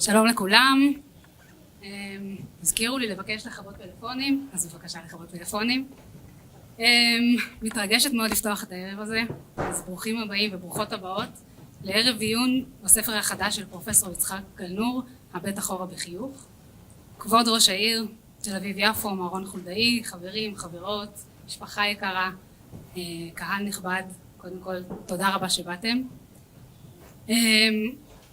שלום לכולם. הזכירו לי לבקש לכבות פלאפונים, אז בבקשה לכבות פלאפונים. מתרגשת מאוד לפתוח את הערב הזה, אז ברוכים הבאים וברוכות הבאות לערב עיון בספר החדש של פרופסור יצחק גלנור, הבט אחורה בחיוך. כבוד ראש העיר תל אביב יפו, מר רון חולדאי, חברים, חברות, משפחה יקרה, קהל נכבד, קודם כל תודה רבה שבאתם.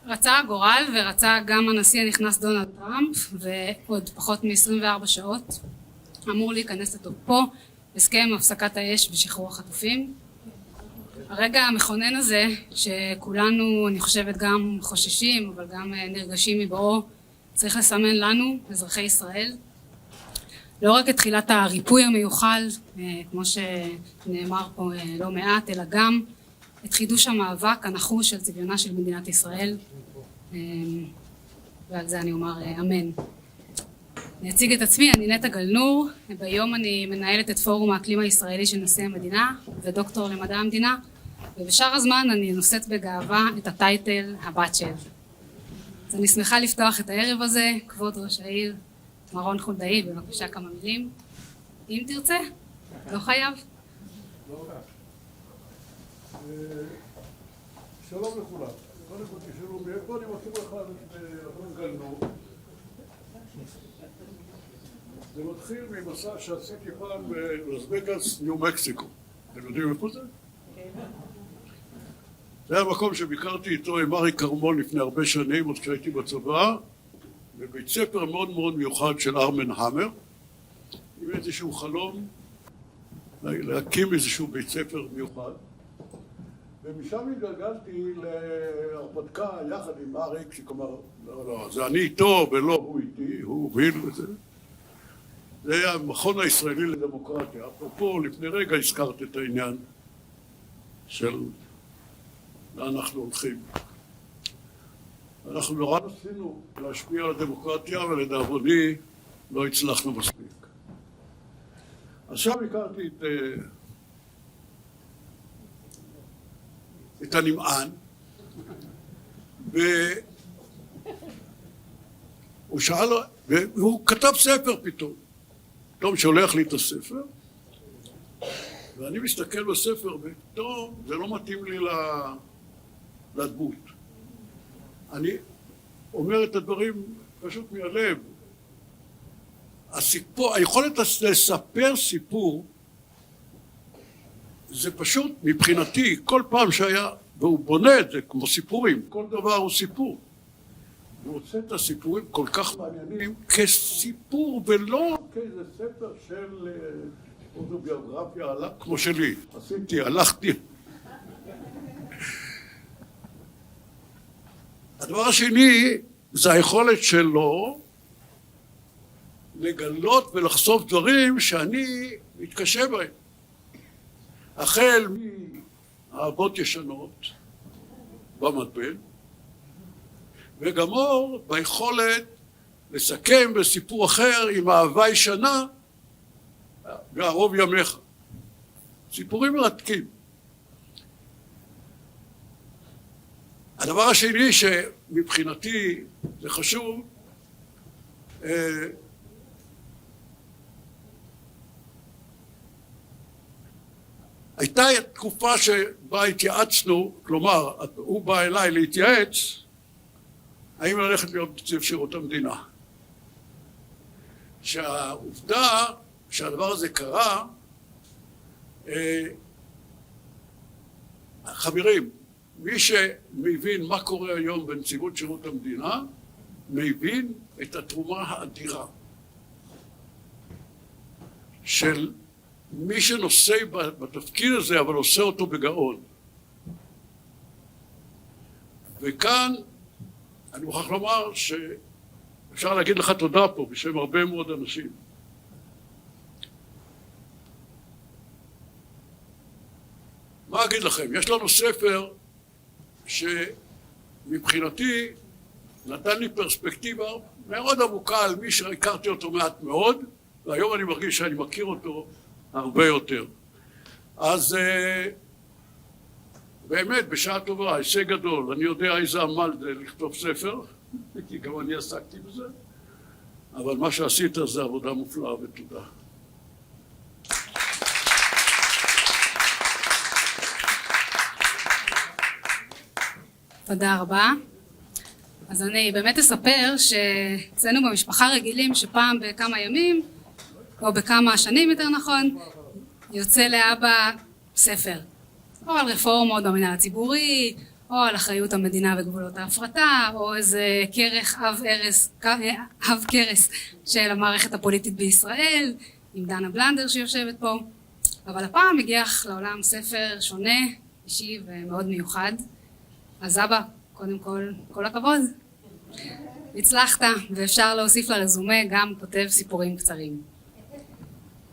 רצה הגורל ורצה גם הנשיא הנכנס דונלד טראמפ, ועוד פחות מ-24 שעות אמור להיכנס לתוקפו הסכם הפסקת האש ושחרור החטופים. הרגע המכונן הזה שכולנו אני חושבת גם חוששים אבל גם נרגשים מבואו צריך לסמן לנו אזרחי ישראל לא רק את תחילת הריפוי המיוחל כמו שנאמר פה לא מעט, אלא גם את חידוש המאבק הנחוש של צביונה של מדינת ישראל, ועל זה אני אומר אמן. אני אציג את עצמי, אני נטע גלנור, ביום אני מנהלת את פורום האקלים הישראלי של נשיא המדינה ודוקטור למדע המדינה, ובשאר הזמן אני נושאת בגאווה את הטייטל הבת של. אז אני שמחה לפתוח את הערב הזה. כבוד ראש העיר מר רון חולדאי, בבקשה כמה מילים אם תרצה, לא חייב. שלום לכולם. קודם כל תשאלו מאיפה אני מכיר לך את רון גלנור. זה מתחיל ממסע שעשיתי פעם בלאס וגאס, ניו מקסיקו. אתם יודעים איפה זה? זה היה מקום שביקרתי איתו עם אריק קרמון לפני הרבה שנים, עוד כשהייתי בצבא, בבית ספר מאוד מאוד מיוחד של ארמן המר, עם איזשהו חלום להקים איזשהו בית ספר מיוחד. ומשם התגלגלתי להרפתקה יחד עם אריק, שכלומר, לא, זה אני איתו ולא הוא איתי, הוא הוביל וזה. זה היה המכון הישראלי לדמוקרטיה. אפרופו, לפני רגע הזכרת את העניין של לאן אנחנו הולכים. אנחנו נורא ניסינו להשפיע על הדמוקרטיה, ולדאבוני לא הצלחנו מספיק. אז שם הכרתי את הנמען, והוא כתב ספר פתאום שולח לי את הספר, ואני מסתכל בספר ופתאום זה לא מתאים לי לדמות. אני אומר את הדברים פשוט מהלב. היכולת לספר סיפור זה פשוט מבחינתי כל פעם שהיה, והוא בונה את זה כמו סיפורים, כל דבר הוא סיפור. הוא עושה את הסיפורים כל כך מעניינים כסיפור ולא כאיזה ספר של אוטוביוגרפיה כמו שלי. הלכתי. הדבר השני זה היכולת שלו לגלות ולחשוף דברים שאני מתקשה בהם. החל מאהבות ישנות במטבע, וגמור ביכולת לסכם בסיפור אחר עם אהבה ישנה וערוב ימיך. סיפורים מרתקים. הדבר השני שמבחינתי זה חשוב, הייתה תקופה שבה התייעצנו, כלומר, הוא בא אליי להתייעץ, האם ללכת להיות נציב שירות המדינה. שהעובדה שהדבר הזה קרה, חברים, מי שמבין מה קורה היום בנציבות שירות המדינה, מבין את התרומה האדירה של מי שנושא בתפקיד הזה, אבל עושה אותו בגאון. וכאן אני מוכרח לומר שאפשר להגיד לך תודה פה בשם הרבה מאוד אנשים. מה אגיד לכם? יש לנו ספר שמבחינתי נתן לי פרספקטיבה מאוד עמוקה על מי שהכרתי אותו מעט מאוד, והיום אני מרגיש שאני מכיר אותו הרבה יותר. אז באמת בשעה טובה, הישג גדול. אני יודע איזה עמל זה לכתוב ספר, כי גם אני עסקתי בזה, אבל מה שעשית זה עבודה מופלאה ותודה. תודה רבה. אז אני באמת אספר שאצלנו במשפחה רגילים שפעם בכמה ימים, או בכמה שנים יותר נכון, יוצא לאבא ספר. או על רפורמות במינהל הציבורי, או על אחריות המדינה וגבולות ההפרטה, או איזה כרך אב קרס של המערכת הפוליטית בישראל, עם דנה בלנדר שיושבת פה. אבל הפעם הגיע לעולם ספר שונה, אישי ומאוד מיוחד. אז אבא, קודם כל הכבוד. הצלחת, ואפשר להוסיף לרזומה גם כותב סיפורים קצרים.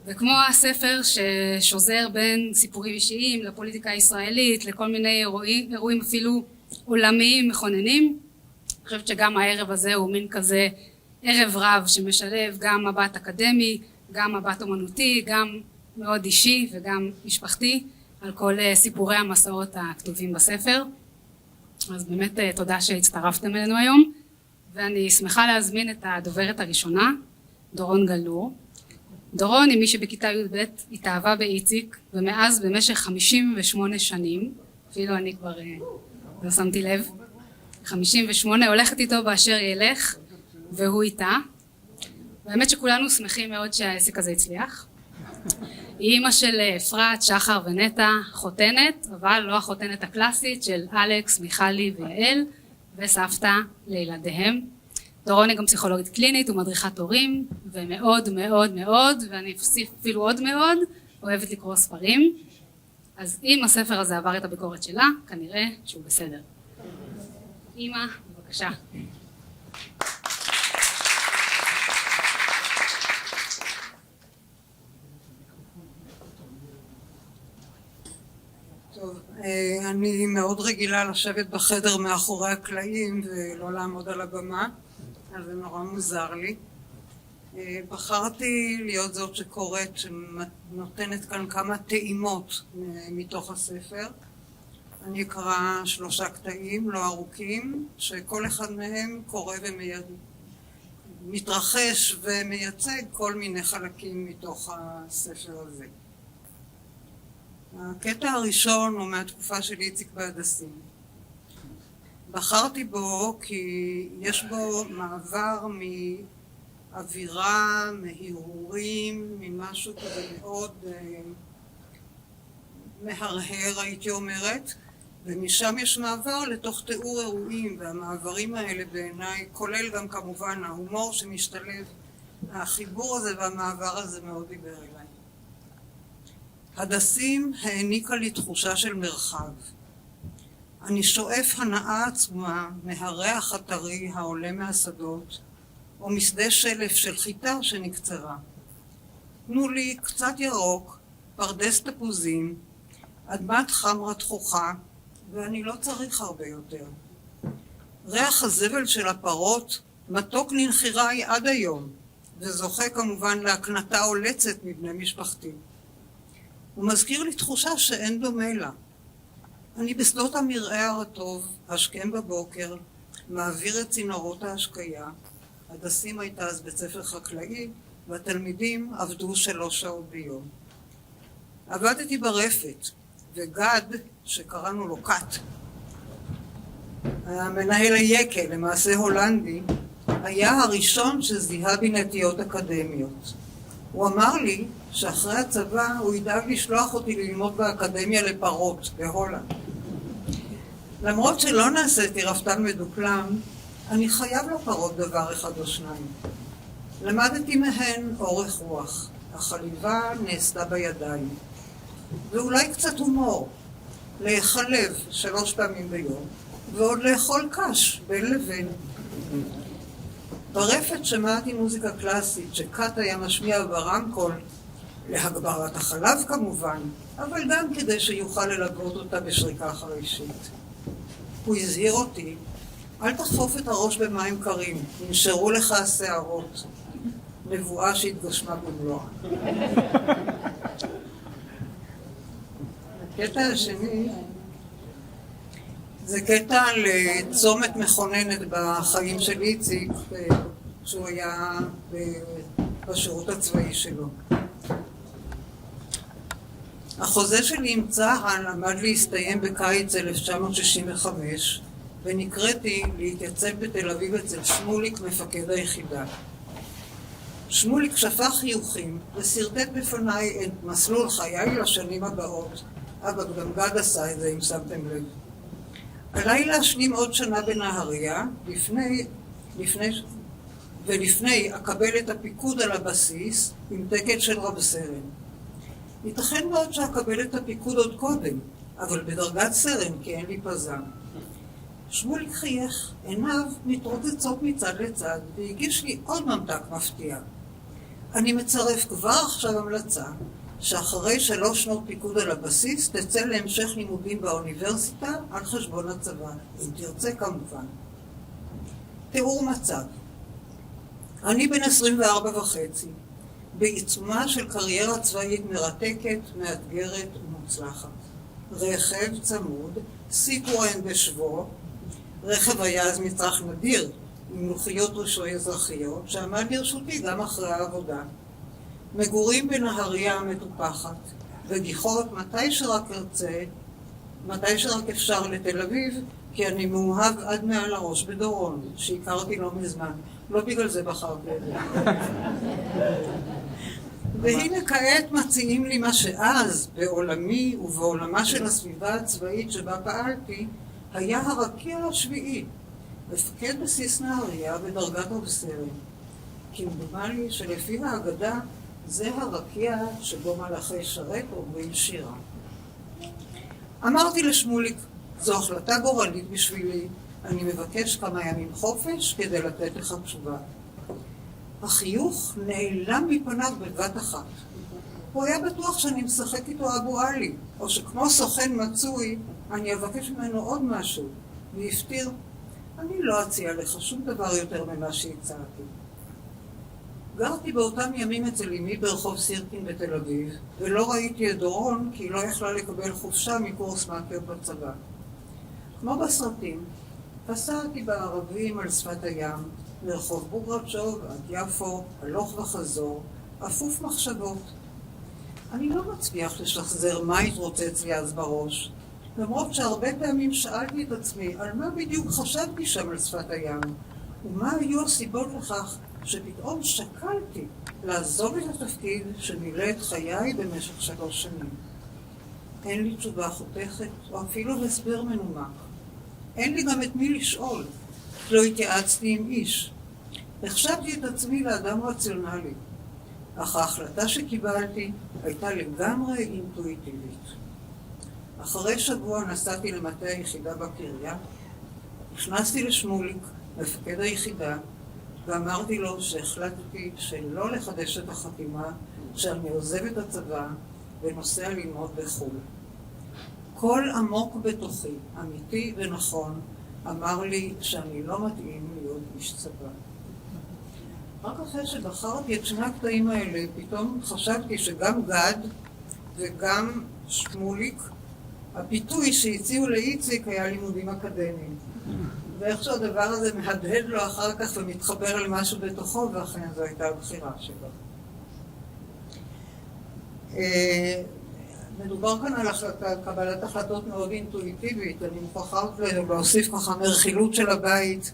וכמו הספר ששוזר בין סיפורים אישיים לפוליטיקה הישראלית, לכל מיני אירועים אפילו עולמיים מכוננים, אני חושבת שגם הערב הזה הוא מין כזה ערב רב שמשלב גם מבט אקדמי, גם מבט אומנותי, גם מאוד אישי וגם משפחתי, על כל סיפורי המסעות הכתובים בספר. אז באמת תודה שהצטרפתם אלינו היום, ואני שמחה להזמין את הדוברת הראשונה, דורון גלור. דורון היא מי שבכיתה י"ב התאהבה באיציק, ומאז במשך 58 שנים, אפילו אני כבר לא שמתי לב, 58, הולכת איתו באשר ילך, והוא איתה. והאמת שכולנו שמחים מאוד שהעסק הזה הצליח. היא אימא של אפרת, שחר ונטע, חותנת, אבל לא החותנת הקלאסית של אלכס, מיכלי ויעל, וסבתא לילדיהם. דורון היא גם פסיכולוגית קלינית ומדריכת הורים, ומאוד מאוד מאוד, ואני אוסיף אפילו עוד מאוד, אוהבת לקרוא ספרים. אז אם הספר הזה עבר את הביקורת שלה, כנראה שהוא בסדר. אמא, בבקשה. טוב, אני מאוד רגילה לשבת בחדר מאחורי הקלעים ולא לעמוד על הבמה, אז זה נורא מוזר לי. בחרתי להיות זאת שקוראת, שנותנת כאן כמה טעימות מתוך הספר. אני אקרא 3 קטעים לא ארוכים, שכל אחד מהם קורא ומתרחש ומייצג כל מיני חלקים מתוך הספר הזה. הקטע הראשון הוא מהתקופה של איציק בהדסים. בחרתי בו כי יש בו מעבר מאווירה, מהרהורים, ממשהו כזה מאוד מהרהר הייתי אומרת, ומשם יש מעבר לתוך תיאור אירועים, והמעברים האלה בעיניי כולל גם כמובן ההומור שמשתלב. החיבור הזה והמעבר הזה מאוד דיבר אליי. הדסים העניקה לי תחושה של מרחב. אני שואף הנאה עצומה מהריח הטרי העולה מהשדות, או משדה שלף של חיטה שנקצרה. תנו לי קצת ירוק, פרדס תפוזים, אדמת חמרה תחוכה, ואני לא צריך הרבה יותר. ריח הזבל של הפרות מתוק לנחיריי עד היום, וזוכה כמובן להקנתה עולצת מבני משפחתי. הוא מזכיר לי תחושה שאין דומה לה. אני בשדות המרעה הרטוב, השכם בבוקר, מעביר את צינורות ההשקיה. הדסים הייתה אז בית ספר חקלאי, והתלמידים עבדו 3 שעות ביום. עבדתי ברפת, וגד, שקראנו לו קאט, המנהל היקה, למעשה הולנדי, היה הראשון שזיהה בי נטיות אקדמיות. הוא אמר לי שאחרי הצבא הוא ידאג לשלוח אותי ללמוד באקדמיה לפרות בהולנד. למרות שלא נעשיתי רפתן מדופלם, אני חייב לפרות דבר אחד או 2. למדתי מהן אורך רוח. החליבה נעשתה בידיים. ואולי קצת הומור. להיחלב 3 פעמים ביום, ועוד לאכול קש בין לבין. ברפת שמעתי מוזיקה קלאסית שקאט היה משמיע ברמקול, להגברת החלב כמובן, אבל גם כדי שיוכל ללוות אותה בשריקה חרישית. הוא הזהיר אותי, אל תחפוף את הראש במים קרים, ינשרו לך השערות. נבואה שהתגשמה במלואה. הקטע השני זה קטע לצומת מכוננת בחיים של איציק, שהוא היה בשירות הצבאי שלו. החוזה שלי עם צה"ל עמד להסתיים בקיץ 1965, ונקראתי להתייצב בתל אביב אצל שמוליק, מפקד היחידה. שמוליק שפך חיוכים וסרטט בפניי את מסלול חיי לשנים הבאות, אבל גם גד עשה את זה, אם שמתם לב. עליי להשלים עוד שנה בנהריה, ולפני אקבל את הפיקוד על הבסיס עם תקן של רב סרן. ייתכן מאוד שאקבל את הפיקוד עוד קודם, אבל בדרגת סרן, כי אין לי פזם. שמוליק חייך, עיניו מתרוצצות מצד לצד, והגיש לי עוד ממתק מפתיע. אני מצרף כבר עכשיו המלצה, שאחרי 3 שנות פיקוד על הבסיס, תצא להמשך לימודים באוניברסיטה על חשבון הצבא, אם תרצה כמובן. תיאור מצב. אני בן 24 וחצי, בעיצומה של קריירה צבאית מרתקת, מאתגרת ומוצלחת. רכב צמוד, סיטרואן בשבו, רכב היה אז מצרך נדיר, עם לוחיות רישוי אזרחיות, שעמד לרשותי גם אחרי העבודה. מגורים בנהריה המטופחת, וגיחות מתי שרק ארצה, מתי שרק אפשר לתל אביב, כי אני מאוהב עד מעל הראש בדורון, שהכרתי לא מזמן. לא בגלל זה בחרתי את זה. והנה כעת מציעים לי מה שאז, בעולמי ובעולמה של הסביבה הצבאית שבה פעלתי, היה הרקיע השביעי, מפקד בסיס נהריה בדרגת רב סרן. כמדומני שלפי האגדה, זה הרקיע שבו מלאכי שרת אומרים שירה. אמרתי לשמוליק, זו החלטה גורלית בשבילי, אני מבקש כמה ימים חופש כדי לתת לך תשובה. החיוך נעלם מפניו בבת אחת. הוא היה בטוח שאני משחק איתו אבו עלי, או שכמו סוכן מצוי, אני אבקש ממנו עוד משהו, והפתיר, אני לא אציע לך שום דבר יותר ממה שהצעתי. גרתי באותם ימים אצל אמי ברחוב סירקין בתל אביב, ולא ראיתי את דורון כי היא לא יכלה לקבל חופשה מקורס מאקר בצבא. כמו בסרטים, פסעתי בערבים על שפת הים, מרחוב בוגרצ'וב עד יפו, הלוך וחזור, אפוף מחשבות. אני לא מצליח לשחזר מה התרוצץ לי אז בראש, למרות שהרבה פעמים שאלתי את עצמי על מה בדיוק חשבתי שם על שפת הים, ומה היו הסיבות לכך שפתאום שקלתי לעזוב את התפקיד שמילא את חיי במשך 3 שנים. אין לי תשובה חותכת או אפילו הסבר מנומק. אין לי גם את מי לשאול. לא התייעצתי עם איש. החשבתי את עצמי לאדם רציונלי, אך ההחלטה שקיבלתי הייתה לגמרי אינטואיטיבית. אחרי שבוע נסעתי למטה היחידה בקריה, נכנסתי לשמוליק, מפקד היחידה, ואמרתי לו שהחלטתי שלא לחדש את החתימה, שאני עוזב את הצבא ונוסע ללמוד בחו"ל. קול עמוק בתוכי, אמיתי ונכון, אמר לי שאני לא מתאים להיות איש צבא. רק אחרי שבחרתי את 2 הקטעים האלה, פתאום חשבתי שגם גד וגם שמוליק, הפיתוי שהציעו לאיציק היה לימודים אקדמיים. ואיכשהו הדבר הזה מהדהד לו אחר כך ומתחבר למשהו בתוכו, ואכן זו הייתה הבחירה שלו. מדובר כאן על קבלת החלטות מאוד אינטואיטיבית. אני מוכרחה להוסיף ככה מרכילות של הבית,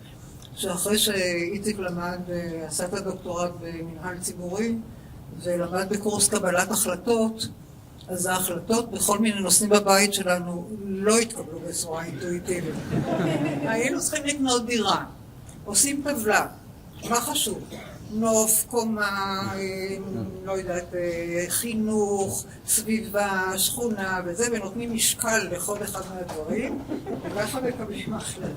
שאחרי שאיציק למד, עשה את הדוקטורט במנהל ציבורי, ולמד בקורס קבלת החלטות, אז ההחלטות בכל מיני נושאים בבית שלנו לא התקבלו בצורה אינטואיטיבית. היינו צריכים לקנות דירה, עושים טבלה, מה חשוב? נוף, קומה, לא יודעת, חינוך, סביבה, שכונה וזה, ונותנים משקל לכל אחד מהדברים, וככה מקבלים החלטות.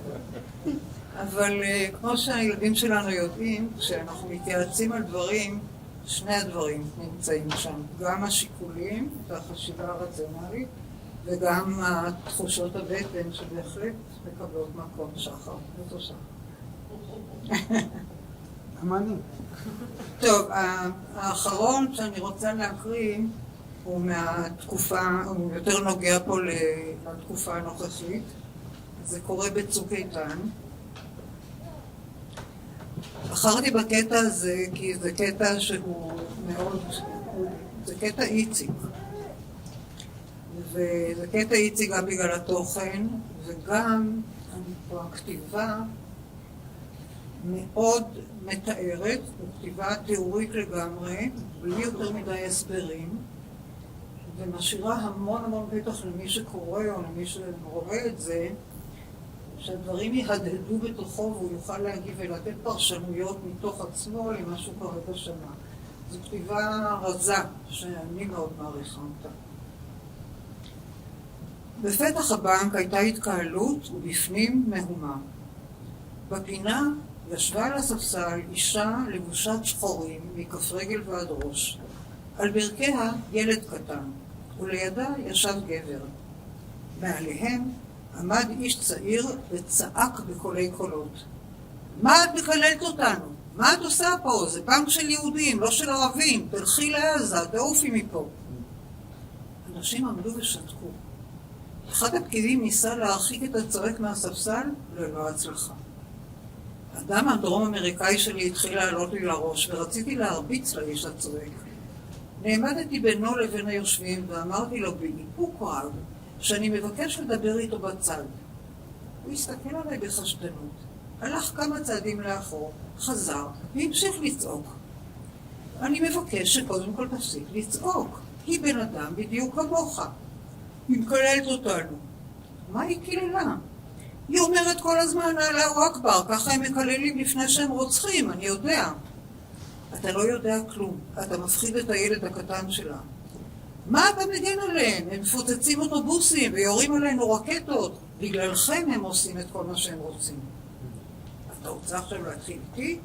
אבל כמו שהילדים שלנו יודעים, כשאנחנו מתייעצים על דברים, 2 הדברים נמצאים שם, גם השיקולים והחשיבה הרציונלית, וגם התחושות הבטן שבהחלט מקבלות מקום שחר. איפה שחר? אמנים. טוב, האחרון שאני רוצה להקריא הוא מהתקופה, הוא יותר נוגע פה לתקופה הנוכחית. זה קורה בצוק איתן. בחרתי בקטע הזה כי זה קטע שהוא מאוד, זה קטע איציק. וזה קטע איציק גם בגלל התוכן, וגם הכתיבה מאוד מתארת, כתיבה תיאורית לגמרי, בלי יותר מדי הסברים, ומשאירה המון המון פתח למי שקורא או למי שרואה את זה, שהדברים יהדהדו בתוכו והוא יוכל להגיב ולתת פרשנויות מתוך עצמו למה שהוא קורה בשנה. זו כתיבה רזה שאני מאוד מעריכה אותה. בפתח הבנק הייתה התקהלות ובפנים מהומה. בפינה ישבה על הספסל אישה לבושת שחורים מכף רגל ועד ראש. על ברכיה ילד קטן, ולידה ישב גבר. מעליהם עמד איש צעיר וצעק בקולי קולות. מה את מקללת אותנו? מה את עושה פה? זה בנק של יהודים, לא של ערבים. תלכי לעזה, תעופי מפה. אנשים עמדו ושתקו. אחד הפקידים ניסה להרחיק את הצועק מהספסל ללא הצלחה. אדם הדרום אמריקאי שלי התחיל לעלות לי לראש ורציתי להרביץ לאיש הצועק. נעמדתי בינו לבין היושבים ואמרתי לו באיפוק רב שאני מבקש לדבר איתו בצד. הוא הסתכל עליי בחשדנות, הלך כמה צעדים לאחור, חזר והמשיך לצעוק. אני מבקש שקודם כל תפסיק לצעוק, היא בן אדם בדיוק כמוך. היא מקללת אותנו. מה היא קיללה? היא אומרת כל הזמן אללהו אכבר, ככה הם מקללים לפני שהם רוצחים, אני יודע. אתה לא יודע כלום, אתה מפחיד את הילד הקטן שלה. מה אתה מגן עליהם? הם מפוצצים אוטובוסים ויורים עלינו רקטות. בגללכם הם עושים את כל מה שהם רוצים. אתה רוצה עכשיו להתחיל איתי?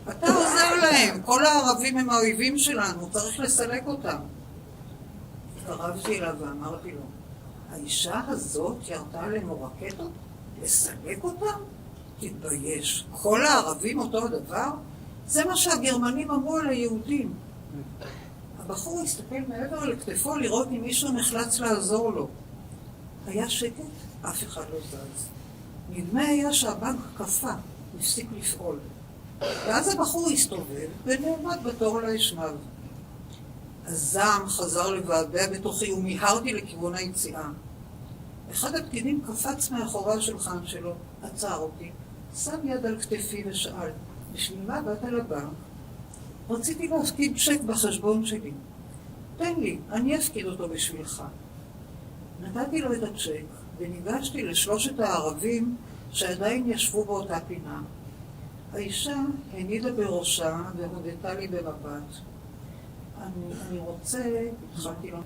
אתה עוזר להם, כל הערבים הם האויבים שלנו, צריך לסלק אותם. התקרבתי אליו ואמרתי לו, האישה הזאת ירתה עלינו רקטות? לסלק אותם? תתבייש. כל הערבים אותו הדבר? זה מה שהגרמנים אמרו על היהודים. הבחור הסתכל מעבר לכתפו לראות אם מישהו נחלץ לעזור לו. היה שקט, אף אחד לא זז. נדמה היה שהבנק קפא, הפסיק לפעול. ואז הבחור הסתובב ונעמד בתור לאשנב. הזעם חזר לבעבע בתוכי ומיהרתי לכיוון היציאה. אחד הפקידים קפץ מאחורי השולחן שלו, עצר אותי, שם יד על כתפי ושאל, בשביל מה באת לבנק? רציתי להפקיד צ'ק בחשבון שלי. תן לי, אני אפקיד אותו בשבילך. נתתי לו את הצ'ק וניגשתי לשלושת הערבים שעדיין ישבו באותה פינה. האישה הנידה בראשה והודתה לי במבט. אני רוצה, התחלתי לו.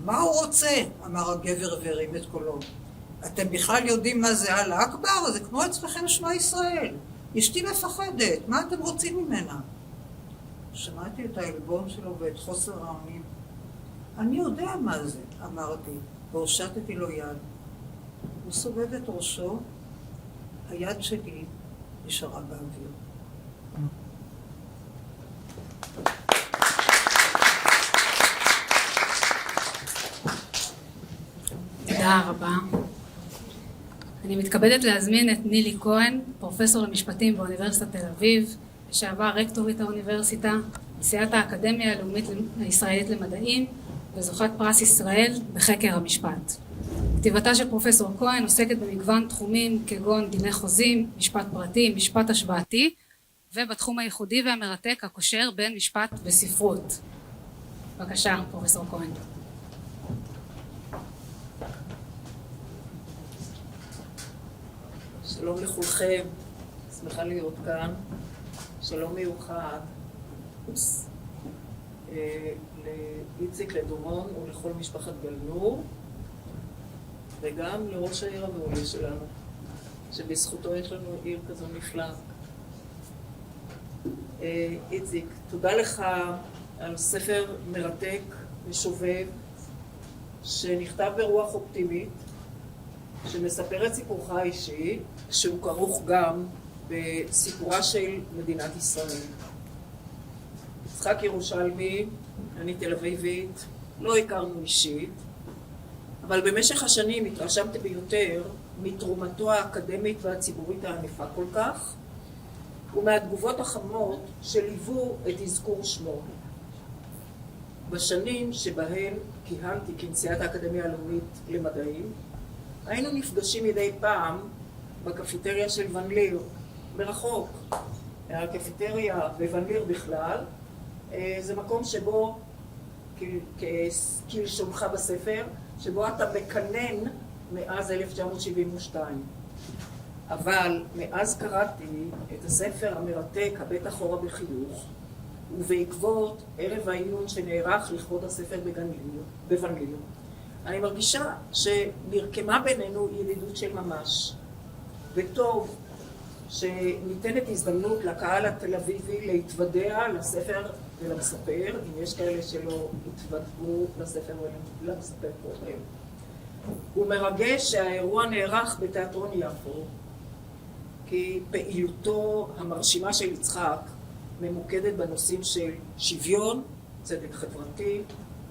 מה הוא רוצה? אמר הגבר והרים את קולו. אתם בכלל יודעים מה זה אללה אכבר? זה כמו אצלכם שמע ישראל. אשתי מפחדת, מה אתם רוצים ממנה? שמעתי את העלבון שלו ואת חוסר האונים. אני יודע מה זה, אמרתי, והושטתי לו יד. הוא סובב את ראשו, היד שלי נשארה באוויר. תודה רבה. אני מתכבדת להזמין את נילי כהן, פרופסור למשפטים באוניברסיטת תל אביב, לשעבר רקטורית האוניברסיטה, נשיאת האקדמיה הלאומית הישראלית למדעים וזוכת פרס ישראל בחקר המשפט. כתיבתה של פרופסור כהן עוסקת במגוון תחומים כגון דיני חוזים, משפט פרטי, משפט השוואתי, ובתחום הייחודי והמרתק הקושר בין משפט וספרות. בבקשה, פרופסור כהן. שלום לכולכם, שמחה להיות כאן. שלום מיוחד לאיציק, לדורון ולכל משפחת גלנור, וגם לראש העיר המעולה שלנו, שבזכותו יש לנו עיר כזו נפלאה. איציק, תודה לך על ספר מרתק ושובב שנכתב ברוח אופטימית, שמספר את סיפורך האישי, שהוא כרוך גם בסיפורה של מדינת ישראל. יצחק ירושלמי, אני תל אביבית, לא הכרנו אישית, אבל במשך השנים התרשמתי ביותר מתרומתו האקדמית והציבורית הענפה כל כך, ומהתגובות החמות שליוו את אזכור שמו. בשנים שבהן כיהנתי כנשיאת האקדמיה הלאומית למדעים, היינו נפגשים מדי פעם בקפיטריה של ון ליר, מרחוק. הקפיטריה בוון ליר בכלל, זה מקום שבו, כלשונך בספר, שבו אתה מקנן מאז 1972. אבל מאז קראתי את הספר המרתק, הבט אחורה בחיוך, ובעקבות ערב העיון שנערך לכבוד הספר בוון ליר, אני מרגישה שנרקמה בינינו ידידות של ממש. וטוב שניתנת הזדמנות לקהל התל אביבי להתוודע לספר ולמספר, אם יש כאלה שלא התוודעו לספר ולמספר קודם. הוא מרגש שהאירוע נערך בתיאטרון יפו, כי פעילותו המרשימה של יצחק ממוקדת בנושאים של שוויון, צדק חברתי,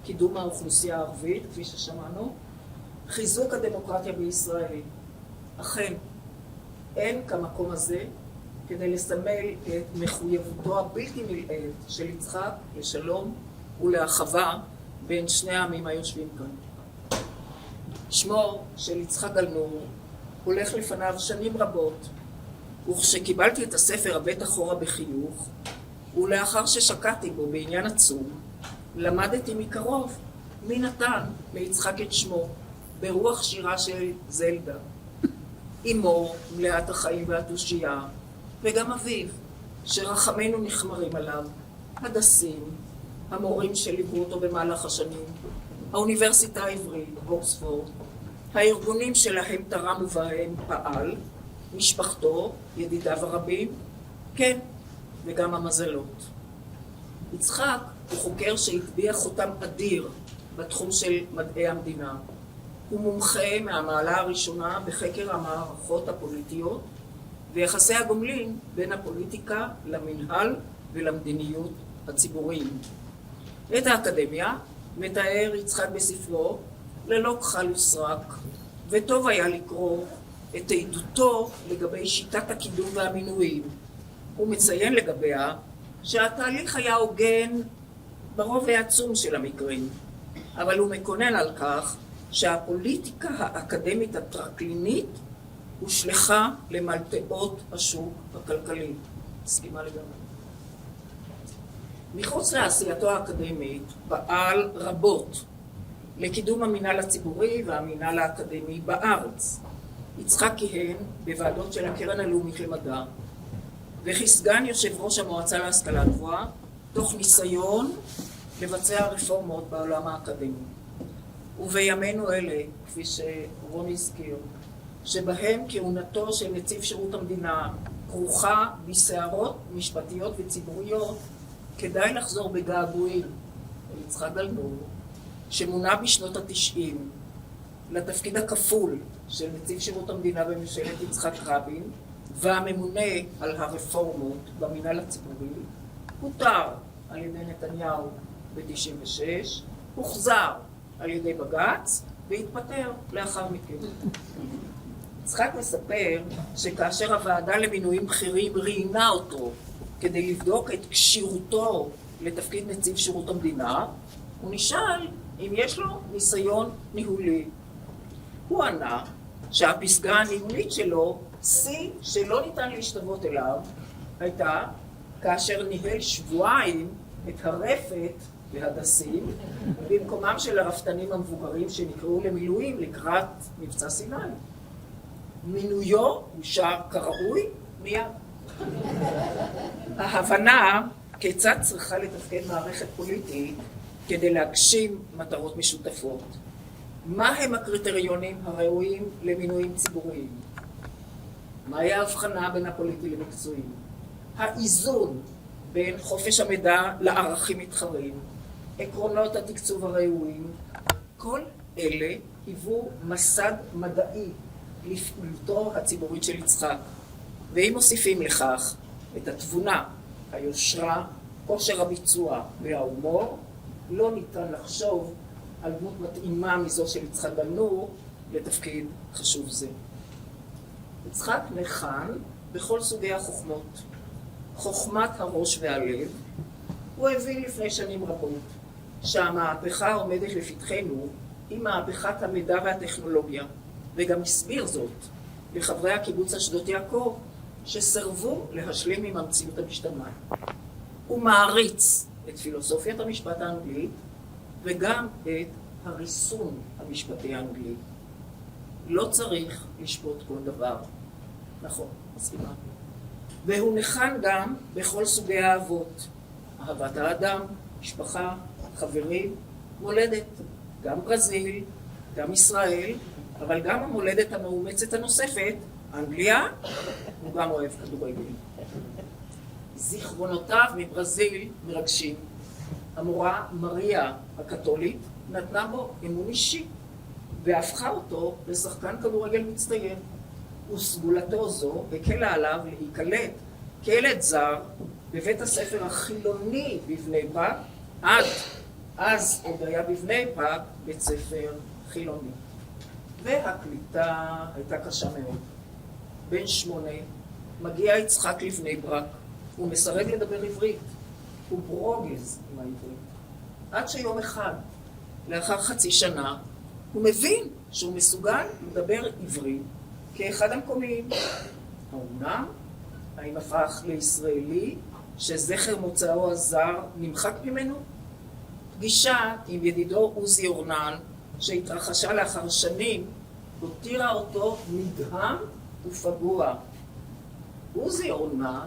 קידום האוכלוסייה הערבית, כפי ששמענו, חיזוק הדמוקרטיה בישראל. אכן, אין כמקום הזה כדי לסמל את מחויבותו הבלתי נלאית של יצחק לשלום ולאחווה בין שני העמים היושבים כאן. שמו של יצחק גלנור הולך לפניו שנים רבות, וכשקיבלתי את הספר הבט אחורה בחיוך, ולאחר ששקעתי בו בעניין עצום, למדתי מקרוב מי נתן ליצחק את שמו ברוח שירה של זלדה. אמו מלאת החיים והתושייה, וגם אביו, שרחמנו נחמרים עליו, הדסים, המורים שליוו אותו במהלך השנים, האוניברסיטה העברית, אוקספורד, הארגונים שלהם תרם ובהם פעל, משפחתו, ידידיו הרבים, כן, וגם המזלות. יצחק הוא חוקר שהטביע חותם אדיר בתחום של מדעי המדינה. הוא מומחה מהמעלה הראשונה בחקר המערכות הפוליטיות ויחסי הגומלין בין הפוליטיקה למנהל ולמדיניות הציבוריים. את האקדמיה מתאר יצחק בספרו ללא כחל וסרק, וטוב היה לקרוא את עדותו לגבי שיטת הקידום והמינויים. הוא מציין לגביה שהתהליך היה הוגן ברוב העצום של המקרים, אבל הוא מקונן על כך שהפוליטיקה האקדמית הטרקלינית הושלכה למלתעות השוק הכלכלי. מסכימה לגמרי. מחוץ לעשייתו האקדמית פעל רבות לקידום המינהל הציבורי והמינהל האקדמי בארץ. יצחק כיהן בוועדות של הקרן הלאומית למדע, וכסגן יושב ראש המועצה להשכלה גבוהה, תוך ניסיון לבצע רפורמות בעולם האקדמי. ובימינו אלה, כפי שרוני הזכיר, שבהם כהונתו של נציב שירות המדינה כרוכה בסערות משפטיות וציבוריות, כדאי לחזור בגעגועים אל יצחק גלנור, שמונה בשנות ה-90 לתפקיד הכפול של נציב שירות המדינה בממשלת יצחק רבין, והממונה על הרפורמות במינהל הציבורי, הותר על ידי נתניהו ב-96, הוחזר על ידי בג"ץ והתפטר לאחר מכן. יצחק מספר שכאשר הוועדה למינויים בכירים ראיינה אותו כדי לבדוק את כשירותו לתפקיד נציב שירות המדינה, הוא נשאל אם יש לו ניסיון ניהולי. הוא ענה שהפסגה הניהולית שלו, שיא שלא ניתן להשתוות אליו, הייתה כאשר ניהל שבועיים את הרפת והדסים במקומם של הרפתנים המבוגרים שנקראו למילואים לקראת מבצע סיני. מינויו אושר כראוי מיד. ההבנה כיצד צריכה לתפקד מערכת פוליטית כדי להגשים מטרות משותפות. מה הם הקריטריונים הראויים למינויים ציבוריים? מהי ההבחנה בין הפוליטי למקצועי? האיזון בין חופש המידע לערכים מתחרים, עקרונות התקצוב הראויים, כל אלה היוו מסד מדעי לפעולתו הציבורית של יצחק. ואם מוסיפים לכך את התבונה, היושרה, כושר הביצוע וההומור, לא ניתן לחשוב על דמות מתאימה מזו של יצחק גלנור לתפקיד חשוב זה. יצחק ניחן בכל סוגי החוכמות. חוכמת הראש והלב. הוא הבין לפני שנים רבות שהמהפכה העומדת לפתחנו היא מהפכת המידע והטכנולוגיה, וגם הסביר זאת לחברי הקיבוץ אשדות יעקב שסרבו להשלים עם המציאות המשתנה. הוא מעריץ את פילוסופיית המשפט האנגלית וגם את הריסון המשפטי האנגלי. לא צריך לשפוט כל דבר. נכון, מסכימה. והוא ניחן גם בכל סוגי האהבות. אהבת האדם, משפחה, חברים, מולדת. גם ברזיל, גם ישראל, אבל גם המולדת המאומצת הנוספת, אנגליה, הוא גם אוהב כדורגל. זיכרונותיו מברזיל מרגשים. המורה מריה הקתולית נתנה בו אמון אישי והפכה אותו לשחקן כדורגל מצטיין. וסגולתו זו הקלה עליו להיקלט כילד זר בבית הספר החילוני בבני ברק, אז עוד היה בבני ברק בית ספר חילוני. והקליטה הייתה קשה מאוד. בן 8 מגיע יצחק לבני ברק, הוא מסרב לדבר עברית, הוא ברוגז עם העברית. עד שיום אחד, לאחר חצי שנה, הוא מבין שהוא מסוגל לדבר עברית כאחד המקומיים. האומנם? האם הפך לישראלי שזכר מוצאו הזר נמחק ממנו? פגישה עם ידידו עוזי אורנן, שהתרחשה לאחר שנים, הותירה אותו נדהם ופגוע. עוזי אורנן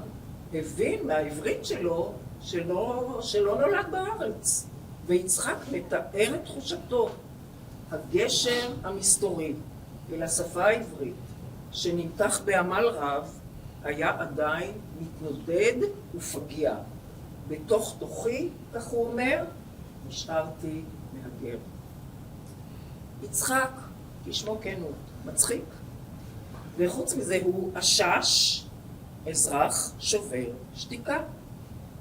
הבין מהעברית שלו שלא נולד בארץ, ויצחק מתאר את תחושתו. הגשר המסתורי אל השפה העברית, שנמתח בעמל רב, היה עדיין מתנודד ופגיע. בתוך תוכי, כך הוא אומר, נשארתי מהגר. יצחק, כשמו כן הוא, מצחיק. וחוץ מזה הוא עשש, אזרח, שובר, שתיקה.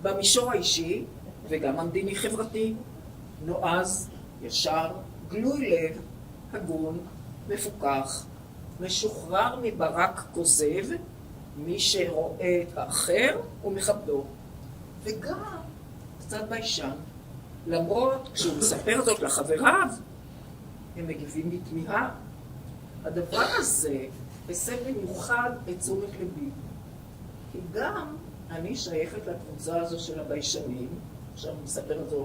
במישור האישי וגם המדיני חברתי, נועז, ישר, גלוי לב, הגון, מפוקח, משוחרר מברק כוזב, מי שרואה את האחר ומכבדו. וגם קצת ביישן, למרות כשהוא מספר זאת לחבריו, הם מגיבים בתמיהה. הדבר הזה הסב במיוחד את תשומת ליבי. כי גם אני שייכת לקבוצה הזו של הביישנים, עכשיו אני מספר את זה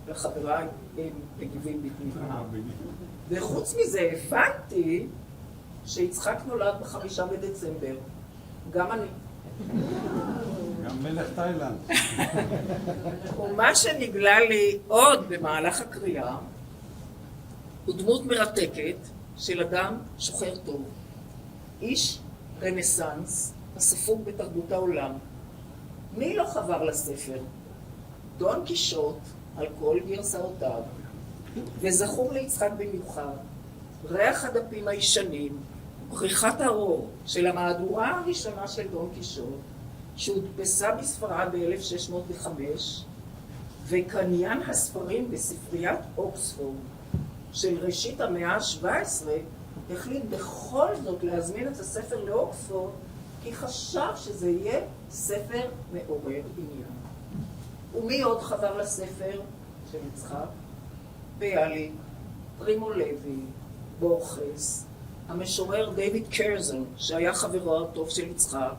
לחבריי, הם מגיבים בתמיהה. וחוץ מזה הבנתי שיצחק נולד ב5 בדצמבר. גם אני. גם מלך תאילנד. ומה שנגלה לי עוד במהלך הקריאה הוא דמות מרתקת של אדם שוחר טוב. איש רנסנס הספוג בתרבות העולם. מי לא חבר לספר? דון קישוט על כל גרסאותיו, וזכור ליצחק במיוחד ריח הדפים הישנים, פריחת האור של המהדורה הראשונה של דון קישוט, שהודפסה בספרד ב-1605, וקניין הספרים בספריית אוקספורד של ראשית המאה ה-17 החליט בכל זאת להזמין את הספר לאוקספורד, כי חשב שזה יהיה ספר מעורר עניין. ומי עוד חבר לספר של יצחק? ביאליק, פרימו לוי, בורכס, המשורר דיוויד קרזון, שהיה חברו הטוב של יצחק,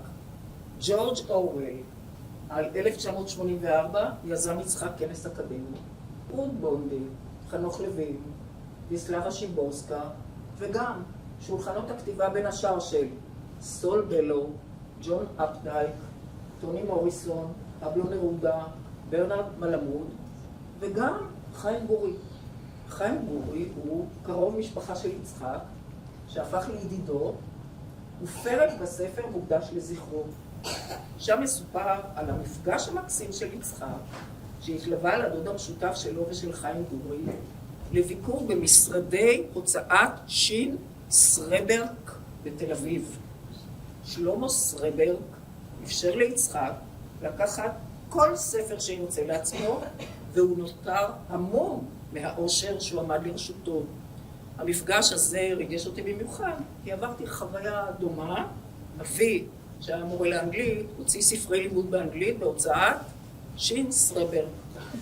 ג'ורג' אורוול, על 1984 יזם יצחק כנס אקדמי, רות בונדי, חנוך לוין, ויסלבה שימבורסקה, וגם שולחנות הכתיבה בין השאר של סול בלו, ג'ון אפדייק, טוני מוריסון, פבלו נרודה, ברנרד מלמוד, וגם חיים גורי. חיים גורי הוא קרוב משפחה של יצחק, שהפך לידידו, ופרק בספר מוקדש לזכרו. שם מסופר על המפגש המקסים של יצחק, שהתלווה לדוד המשותף שלו ושל חיים גורי, לביקור במשרדי הוצאת שין סרברק בתל אביב. שלמה סרברק אפשר ליצחק לקחת כל ספר שיוצא לעצמו, והוא נותר המון מהאושר שהוא עמד לרשותו. המפגש הזה ריגש אותי במיוחד, כי עברתי חוויה דומה אבי, שהיה מורה לאנגלית, הוציא ספרי לימוד באנגלית בהוצאת שין סרבר.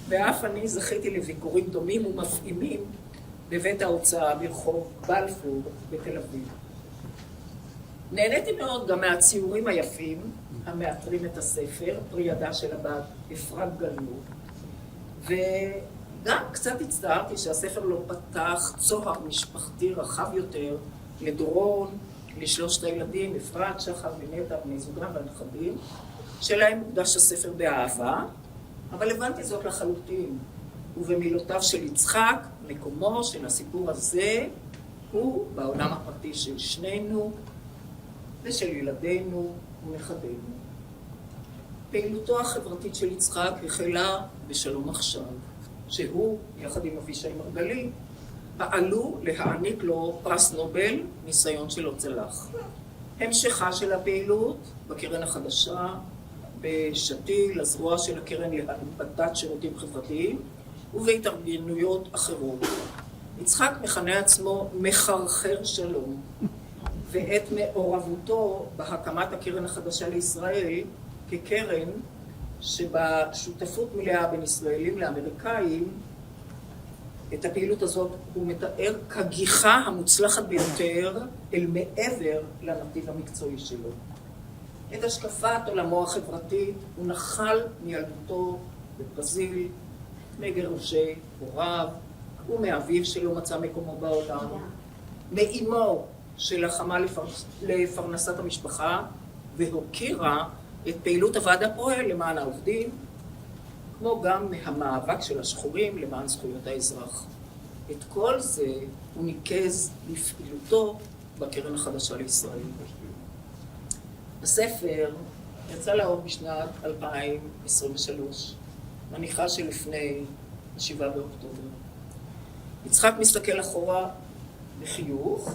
ואף אני זכיתי לביקורים דומים ומפעימים בבית ההוצאה ברחוב בלפור בתל אביב. נהניתי מאוד גם מהציורים היפים המאתרים את הספר, פרי ידה של הבת אפרת גלמוד, וגם קצת הצטערתי שהספר לא פתח צוהר משפחתי רחב יותר לדורון, לשלושת הילדים, אפרת, שחר ונטע, בני זוגם והנכדים, שלהם מוקדש הספר באהבה, אבל הבנתי זאת לחלוטין. ובמילותיו של יצחק, מקומו של הסיפור הזה הוא בעולם הפרטי של שנינו ושל ילדינו ונכדינו. פעילותו החברתית של יצחק החלה בשלום עכשיו, שהוא, יחד עם אבישי מרגלית, פעלו להעניק לו פרס נובל, ניסיון שלא צלח. המשכה של הפעילות בקרן החדשה, בשתיל, הזרוע של הקרן להנבטת שירותים חברתיים, ובהתארגנויות אחרות. יצחק מכנה עצמו מחרחר שלום, ואת מעורבותו בהקמת הקרן החדשה לישראל כקרן שבשותפות מלאה בין ישראלים לאמריקאים, את הפעילות הזאת הוא מתאר כגיחה המוצלחת ביותר אל מעבר לנתיב המקצועי שלו. את השקפת עולמו החברתית הוא נחל מילדותו בברזיל, מגירושי הוריו ומאביו שלא מצא מקומו בעולם, מאימו שלחמה לפרנסת המשפחה והוקירה את פעילות הוועד הפועל למען העובדים, כמו גם מהמאבק של השחורים למען זכויות האזרח. את כל זה הוא ניקז בפעילותו בקרן החדשה לישראל. הספר יצא לאור בשנת 2023, מניחה שלפני 7 באוקטובר. יצחק מסתכל אחורה בחיוך,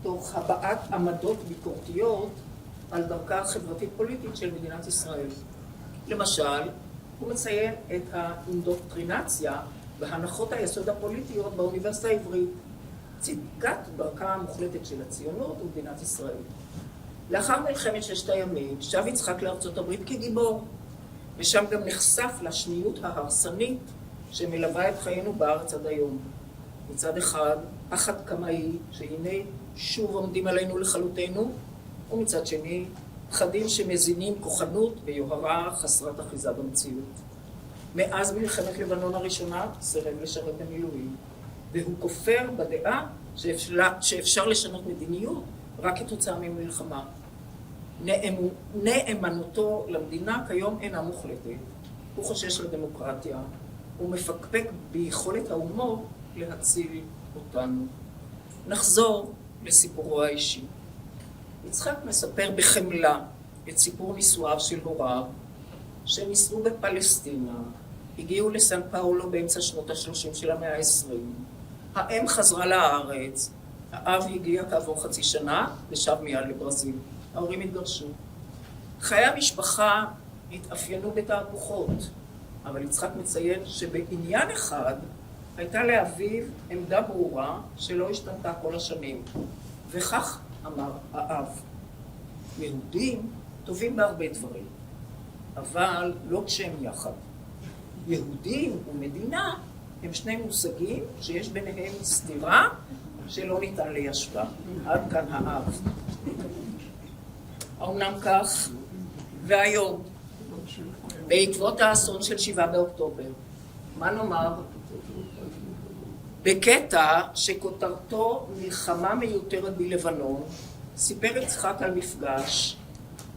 תוך הבעת עמדות ביקורתיות על דרכה החברתית-פוליטית של מדינת ישראל. למשל, הוא מציין את האינדוקטרינציה והנחות היסוד הפוליטיות באוניברסיטה העברית, צדקת דרכה המוחלטת של הציונות ומדינת ישראל. לאחר מלחמת ששת הימים שב יצחק לארצות הברית כגיבור, ושם גם נחשף לשניות ההרסנית שמלווה את חיינו בארץ עד היום. מצד אחד, פחד קמאי שהנה שוב עומדים עלינו לכלותנו, ומצד שני, פחדים שמזינים כוחנות ויוהרה חסרת אחיזה במציאות. מאז מלחמת לבנון הראשונה סירב לשרת במילואים, והוא כופר בדעה שאפשר לשנות מדיניות רק כתוצאה ממלחמה. נאמנותו למדינה כיום אינה מוחלטת. הוא חושש לדמוקרטיה, הוא מפקפק ביכולת ההומור להציל אותנו. נחזור לסיפורו האישי. יצחק מספר בחמלה את סיפור נישואיו של הוריו, שנישאו בפלסטינה, הגיעו לסן פאולו באמצע שנות ה-30 של המאה ה-20. האם חזרה לארץ, האב הגיע כעבור חצי שנה ושב מיד לברזיל. ההורים התגרשו. חיי המשפחה התאפיינו בתהפוכות, אבל יצחק מציין שבעניין אחד הייתה לאביו עמדה ברורה שלא השתנתה כל השנים. וכך אמר האב: יהודים טובים בהרבה דברים, אבל לא כשהם יחד. יהודים ומדינה הם שני מושגים שיש ביניהם סתירה שלא ניתן ליישבה. עד כאן האב. האומנם כך, והיום, בעקבות האסון של 7 באוקטובר, מה נאמר? בקטע שכותרתו מלחמה מיותרת בלבנון, סיפר יצחק על מפגש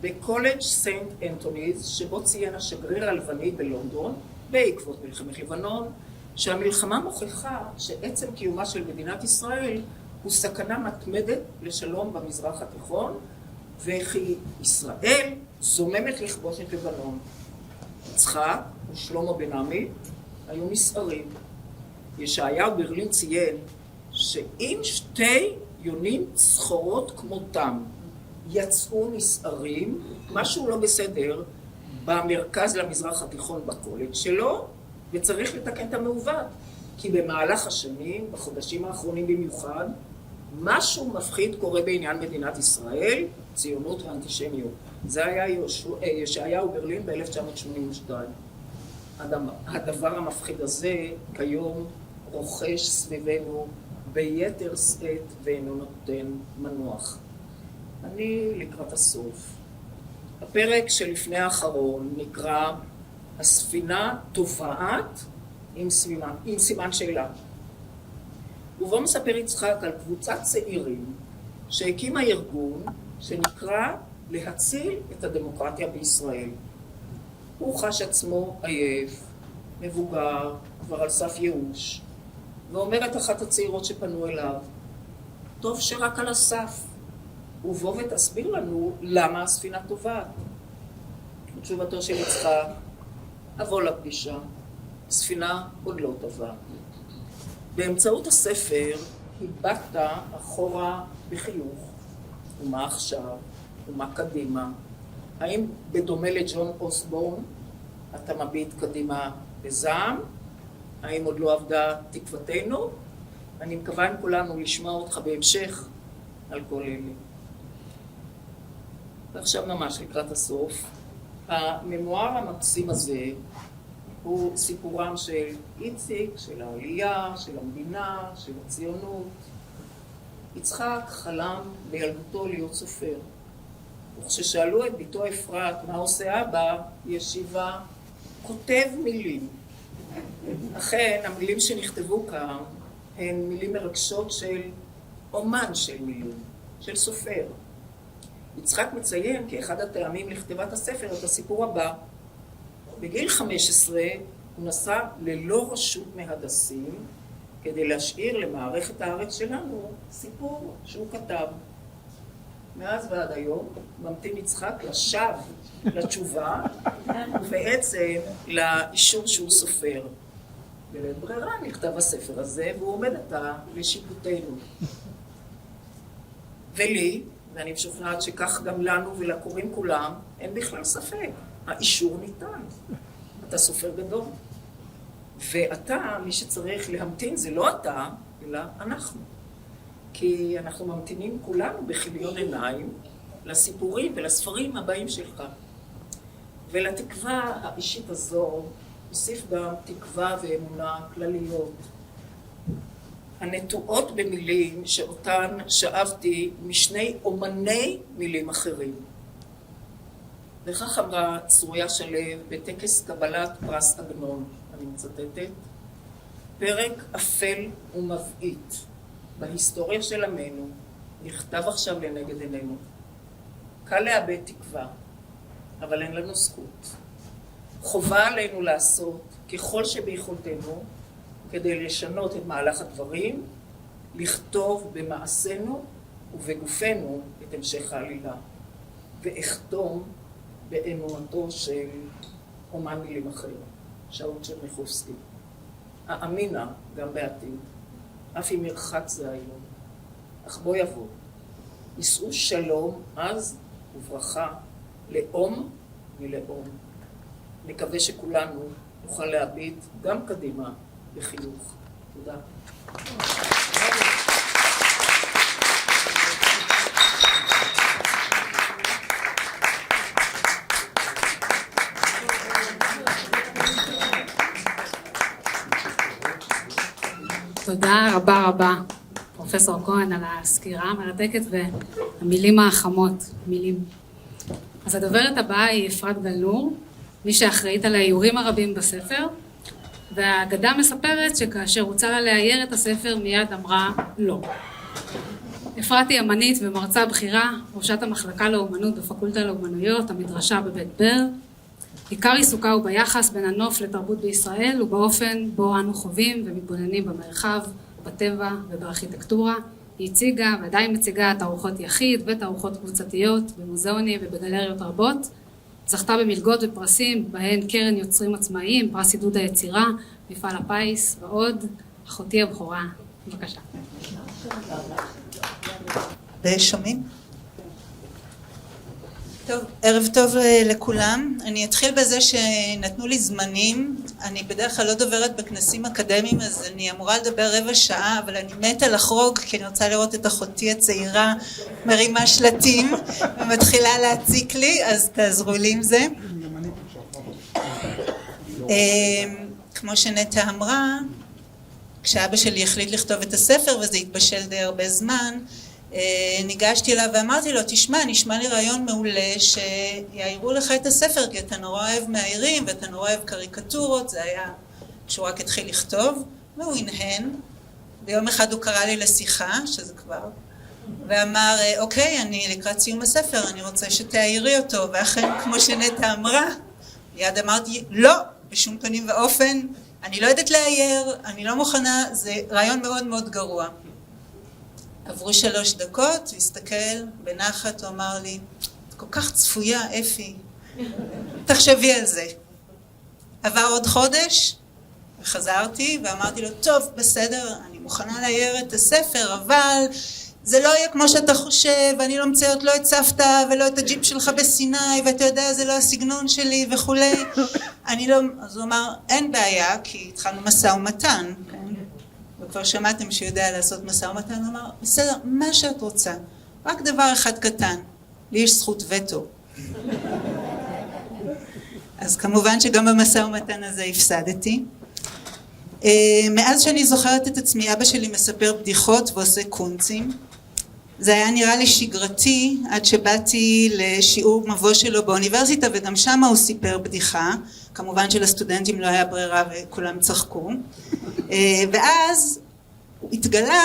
בקולג' סנט אנטוניז, שבו ציין השגריר הלבני בלונדון, בעקבות מלחמת לבנון, שהמלחמה מוכיחה שעצם קיומה של מדינת ישראל הוא סכנה מתמדת לשלום במזרח התיכון, וכי ישראל זוממת לכבוש את לבנון. יצחק ושלמה בן עמי היו נסערים. ישעיהו ברלין ציין שאם שתי יונים סחורות כמותם יצאו נסערים, משהו לא בסדר במרכז למזרח התיכון בקולג' שלו, וצריך לתקן את המעוות. כי במהלך השנים, בחודשים האחרונים במיוחד, משהו מפחיד קורה בעניין מדינת ישראל, ציונות ואנטישמיות. זה היה ישעיהו ברלין ב-1982. הדבר המפחיד הזה כיום רוכש סביבנו ביתר שאת ואינו נותן מנוח. אני לקראת הסוף. הפרק שלפני האחרון נקרא הספינה טובעת עם סימן שאלה. ובו מספר יצחק על קבוצת צעירים שהקימה ארגון שנקרא להציל את הדמוקרטיה בישראל. הוא חש עצמו עייף, מבוגר, כבר על סף ייאוש, ואומרת אחת הצעירות שפנו אליו, טוב שרק על הסף, ובוא ותסביר לנו למה הספינה טובעת. תשובתו של יצחק, אבוא לפגישה, הספינה עוד לא טבעה. באמצעות הספר הבטת אחורה בחיוך, ומה עכשיו, ומה קדימה. האם בדומה לג'ון אוסבורן אתה מביט קדימה בזעם? האם עוד לא עבדה תקוותנו? אני מקווה עם כולנו לשמוע אותך בהמשך על כל אלה. ועכשיו ממש לקראת הסוף, הממואר המקסים הזה הוא סיפורם של איציק, של העלייה, של המדינה, של הציונות. יצחק חלם בילדותו להיות סופר. וכששאלו את ביתו אפרת מה עושה אבא, היא השיבה, כותב מילים. אכן, המילים שנכתבו כאן הן מילים מרגשות של אומן של מילים, של סופר. יצחק מציין כאחד הטעמים לכתיבת הספר את הסיפור הבא. בגיל 15 הוא נסע ללא רשות מהדסים כדי להשאיר למערכת הארץ שלנו סיפור שהוא כתב. מאז ועד היום ממתין יצחק לשווא, לתשובה, ובעצם לאישור שהוא סופר. בלית ברירה נכתב הספר הזה, והוא עומד עתה לשיפוטנו. ולי, ואני משוכנעת שכך גם לנו ולקוראים כולם, אין בכלל ספק. האישור ניתן. אתה סופר גדול. ואתה, מי שצריך להמתין, זה לא אתה, אלא אנחנו. כי אנחנו ממתינים כולנו בכיליון עיניים לסיפורים ולספרים הבאים שלך. ולתקווה האישית הזו, הוסיף גם תקווה ואמונה כלליות. הנטועות במילים שאותן שאבתי משני אומני מילים אחרים. וכך אמרה צרויה שלו בטקס קבלת פרס עגנון, אני מצטטת, פרק אפל ומבעית בהיסטוריה של עמנו נכתב עכשיו לנגד עינינו. קל לאבד תקווה, אבל אין לנו זכות. חובה עלינו לעשות ככל שביכולתנו כדי לשנות את מהלך הדברים, לכתוב במעשינו ובגופנו את המשך העלילה. ואחתום באמונתו של אומן מילים אחר, שאול צ'רניחובסקי. האמינה גם בעתיד, אף אם ירחק זה היום, אך בוא יבוא. יישאו שלום אז וברכה לאום ולאום. נקווה שכולנו נוכל להביט גם קדימה בחיוך. תודה. תודה רבה רבה, פרופסור כהן, על הסקירה המרתקת והמילים החמות, מילים. אז הדוברת הבאה היא אפרת גלנור, מי שאחראית על האיורים הרבים בספר, והאגדה מספרת שכאשר הוצע לה לאייר את הספר מיד אמרה לא. אפרת היא אמנית ומרצה בכירה, ראשת המחלקה לאומנות בפקולטה לאומנויות, המדרשה בבית ברל. עיקר עיסוקה הוא ביחס בין הנוף לתרבות בישראל ובאופן בו אנו חווים ומתבוננים במרחב, בטבע ובארכיטקטורה. היא הציגה ועדיין מציגה תערוכות יחיד ותערוכות קבוצתיות במוזיאונים ובגלריות רבות. זכתה במלגות ופרסים בהן קרן יוצרים עצמאיים, פרס עידוד היצירה, מפעל הפיס ועוד. אחותי הבכורה, בבקשה. שומעים? טוב, ערב טוב לכולם. אני אתחיל בזה שנתנו לי זמנים. אני בדרך כלל לא דוברת בכנסים אקדמיים, אז אני אמורה לדבר רבע שעה, אבל אני מתה לחרוג כי אני רוצה לראות את אחותי הצעירה מרימה שלטים ומתחילה להציק לי, אז תעזרו לי עם זה. כמו שנטע אמרה, כשאבא שלי החליט לכתוב את הספר וזה התבשל די הרבה זמן, ניגשתי אליו ואמרתי לו, תשמע, נשמע לי רעיון מעולה שיעירו לך את הספר, כי אתה נורא אוהב מאיירים ואתה נורא אוהב קריקטורות. זה היה כשהוא רק התחיל לכתוב, והוא הנהן. ביום אחד הוא קרא לי לשיחה, שזה כבר, ואמר, אוקיי, אני לקראת סיום הספר, אני רוצה שתעירי אותו. ואכן, כמו שנטע אמרה, מיד אמרתי, לא, בשום פנים ואופן, אני לא יודעת לאייר, אני לא מוכנה, זה רעיון מאוד מאוד גרוע. עברו 3 דקות, הוא הסתכל בנחת, הוא אמר לי, את כל כך צפויה, אפי, תחשבי על זה. עבר עוד חודש, וחזרתי ואמרתי לו, טוב, בסדר, אני מוכנה לאייר את הספר, אבל זה לא יהיה כמו שאתה חושב, אני לא מציירת לא את סבתא ולא את הג'יפ שלך בסיני, ואתה יודע, זה לא הסגנון שלי וכולי. אני לא, אז הוא אמר, אין בעיה, כי התחלנו משא ומתן, כן? וכבר שמעתם שהוא יודע לעשות משא ומתן, הוא אמר, בסדר, מה שאת רוצה, רק דבר אחד קטן, לי יש זכות וטו. אז כמובן שגם במשא ומתן הזה הפסדתי. מאז שאני זוכרת את עצמי, אבא שלי מספר בדיחות ועושה קונצים. זה היה נראה לי שגרתי עד שבאתי לשיעור מבוא שלו באוניברסיטה, וגם שם הוא סיפר בדיחה. כמובן שלסטודנטים לא היה ברירה וכולם צחקו. ואז התגלה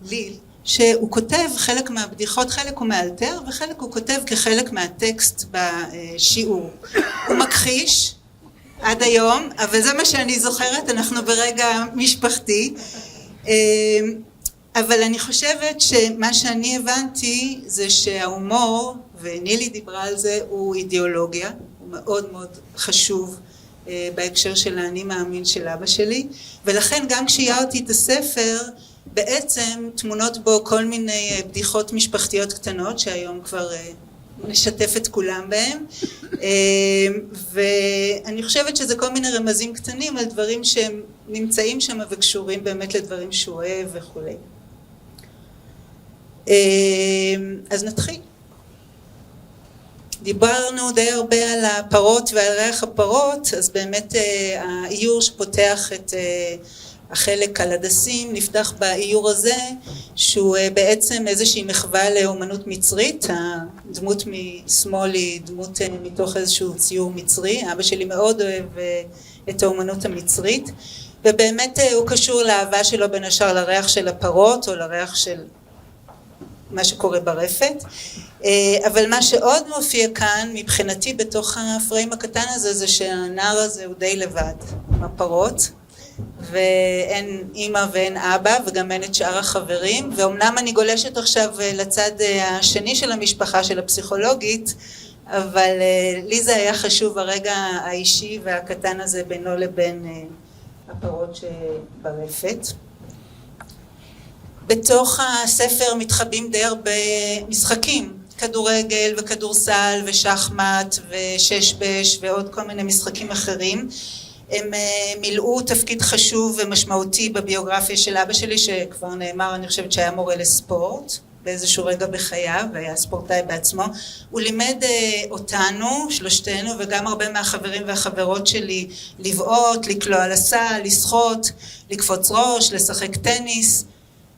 לי שהוא כותב חלק מהבדיחות, חלק הוא מאלתר וחלק הוא כותב כחלק מהטקסט בשיעור. הוא מכחיש עד היום, אבל זה מה שאני זוכרת, אנחנו ברגע משפחתי. אבל אני חושבת שמה שאני הבנתי זה שההומור, ונילי דיברה על זה, הוא אידיאולוגיה, הוא מאוד מאוד חשוב בהקשר של האני מאמין של אבא שלי, ולכן גם כשיירתי את הספר, בעצם תמונות בו כל מיני בדיחות משפחתיות קטנות, שהיום כבר נשתף את כולם בהם, ואני חושבת שזה כל מיני רמזים קטנים על דברים שהם נמצאים שם וקשורים באמת לדברים שהוא אוהב וכולי. אז נתחיל. דיברנו די הרבה על הפרות ועל ריח הפרות, אז באמת האיור שפותח את החלק על הדסים נפתח באיור הזה, שהוא בעצם איזושהי מחווה לאומנות מצרית. הדמות משמאל היא דמות מתוך איזשהו ציור מצרי. אבא שלי מאוד אוהב את האומנות המצרית, ובאמת הוא קשור לאהבה שלו בין השאר לריח של הפרות או לריח של מה שקורה ברפת. אבל מה שעוד מופיע כאן מבחינתי בתוך הפריים הקטן הזה, זה שהנער הזה הוא די לבד עם הפרות, ואין אמא ואין אבא וגם אין את שאר החברים. ואומנם אני גולשת עכשיו לצד השני של המשפחה של הפסיכולוגית, אבל לי זה היה חשוב הרגע האישי והקטן הזה בינו לבין הפרות שברפת. בתוך הספר מתחבאים די הרבה משחקים, כדורגל וכדורסל ושחמט וששבש ועוד כל מיני משחקים אחרים. הם מילאו תפקיד חשוב ומשמעותי בביוגרפיה של אבא שלי, שכבר נאמר, אני חושבת שהיה מורה לספורט באיזשהו רגע בחייו, והיה ספורטאי בעצמו. הוא לימד אותנו, שלושתנו, וגם הרבה מהחברים והחברות שלי, לבעוט, לקלוע על הסל, לשחות, לקפוץ ראש, לשחק טניס.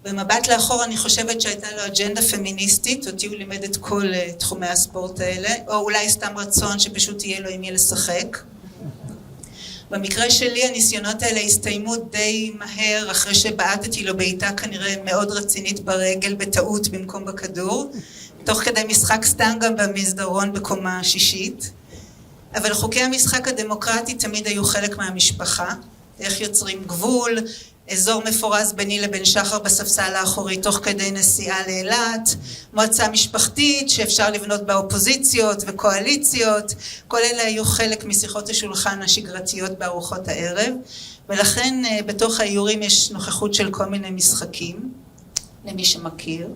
במבט לאחור אני חושבת שהייתה לו אג'נדה פמיניסטית, אותי הוא לימד את כל תחומי הספורט האלה, או אולי סתם רצון שפשוט יהיה לו עם מי לשחק. במקרה שלי הניסיונות האלה הסתיימו די מהר, אחרי שבעטתי לו בעיטה כנראה מאוד רצינית ברגל בטעות במקום בכדור, תוך כדי משחק סתם גם במסדרון בקומה שישית. אבל חוקי המשחק הדמוקרטי תמיד היו חלק מהמשפחה, איך יוצרים גבול, אזור מפורז ביני לבין שחר בספסל האחורי תוך כדי נסיעה לאילת, מועצה משפחתית שאפשר לבנות בה אופוזיציות וקואליציות, כל אלה היו חלק משיחות השולחן השגרתיות בארוחות הערב, ולכן בתוך האיורים יש נוכחות של כל מיני משחקים, למי שמכיר.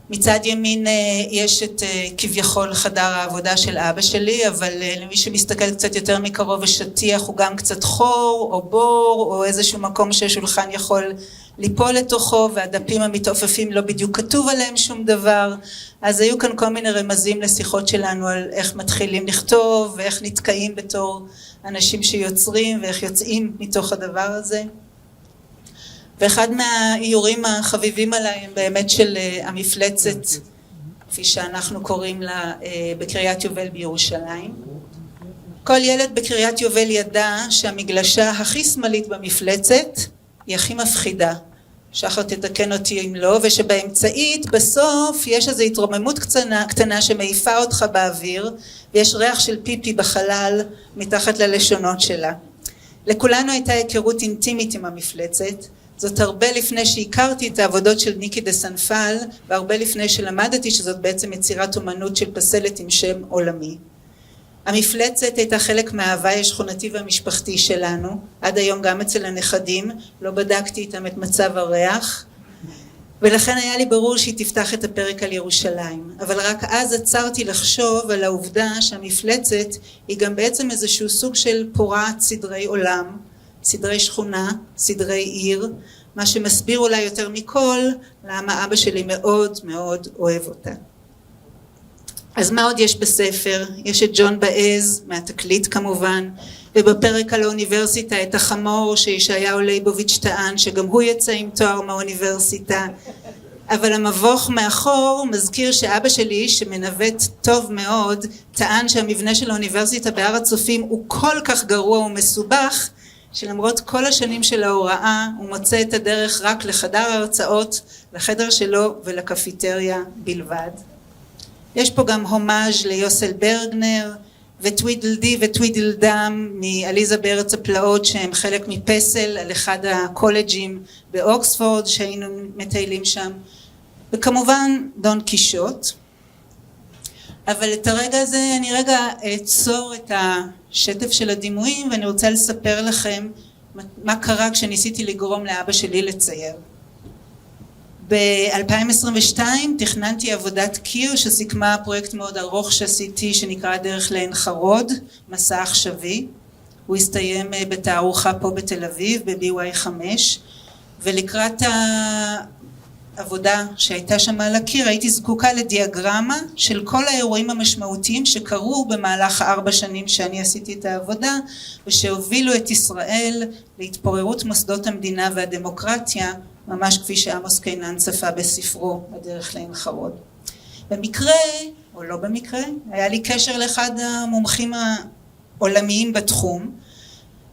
מצד ימין יש את כביכול חדר העבודה של אבא שלי, אבל למי שמסתכל קצת יותר מקרוב השטיח הוא גם קצת חור או בור או איזשהו מקום שהשולחן יכול ליפול לתוכו, והדפים המתעופפים לא בדיוק כתוב עליהם שום דבר. אז היו כאן כל מיני רמזים לשיחות שלנו על איך מתחילים לכתוב ואיך נתקעים בתור אנשים שיוצרים ואיך יוצאים מתוך הדבר הזה. ואחד מהאיורים החביבים עליי הם באמת של המפלצת, כפי שאנחנו קוראים לה, בקריית יובל בירושלים. כל ילד בקריית יובל ידע שהמגלשה הכי שמאלית במפלצת היא הכי מפחידה. שחר תתקן אותי אם לא, ושבאמצעית בסוף יש איזו התרוממות קטנה שמעיפה אותך באוויר, ויש ריח של פיפי בחלל מתחת ללשונות שלה. לכולנו הייתה היכרות אינטימית עם המפלצת, זאת הרבה לפני שהכרתי את העבודות של ניקי דה סנפל, והרבה לפני שלמדתי שזאת בעצם יצירת אומנות של פסלת עם שם עולמי. המפלצת הייתה חלק מההוואי השכונתי והמשפחתי שלנו, עד היום גם אצל הנכדים, לא בדקתי איתם את מצב הריח, ולכן היה לי ברור שהיא תפתח את הפרק על ירושלים. אבל רק אז עצרתי לחשוב על העובדה שהמפלצת היא גם בעצם איזשהו סוג של פורעת סדרי עולם, סדרי שכונה, סדרי עיר, מה שמסביר אולי יותר מכל למה אבא שלי מאוד מאוד אוהב אותה. אז מה עוד יש בספר? יש את ג'ון באז, מהתקליט כמובן, ובפרק על האוניברסיטה את החמור שישעיהו ליבוביץ' טען שגם הוא יצא עם תואר מהאוניברסיטה, אבל המבוך מאחור מזכיר שאבא שלי שמנווט טוב מאוד טען שהמבנה של האוניברסיטה בהר הצופים הוא כל כך גרוע ומסובך שלמרות כל השנים של ההוראה הוא מוצא את הדרך רק לחדר ההרצאות, לחדר שלו ולקפיטריה בלבד. יש פה גם הומאז' ליוסל ברגנר וטווידל די וטווידל דם מאליזה בארץ הפלאות שהם חלק מפסל על אחד הקולג'ים באוקספורד שהיינו מטיילים שם, וכמובן דון קישוט. אבל את הרגע הזה אני רגע אעצור את השטף של הדימויים ואני רוצה לספר לכם מה קרה כשניסיתי לגרום לאבא שלי לצייר. ב-2022 תכננתי עבודת קיר שסיכמה פרויקט מאוד ארוך שעשיתי שנקרא דרך לעין חרוד, מסע עכשווי. הוא הסתיים בתערוכה פה בתל אביב ב-BY5, ולקראת העבודה שהייתה שם על הקיר הייתי זקוקה לדיאגרמה של כל האירועים המשמעותיים שקרו במהלך 4 שנים שאני עשיתי את העבודה ושהובילו את ישראל להתפוררות מוסדות המדינה והדמוקרטיה, ממש כפי שעמוס קינן צפה בספרו הדרך לעין חרוד. במקרה או לא במקרה היה לי קשר לאחד המומחים העולמיים בתחום,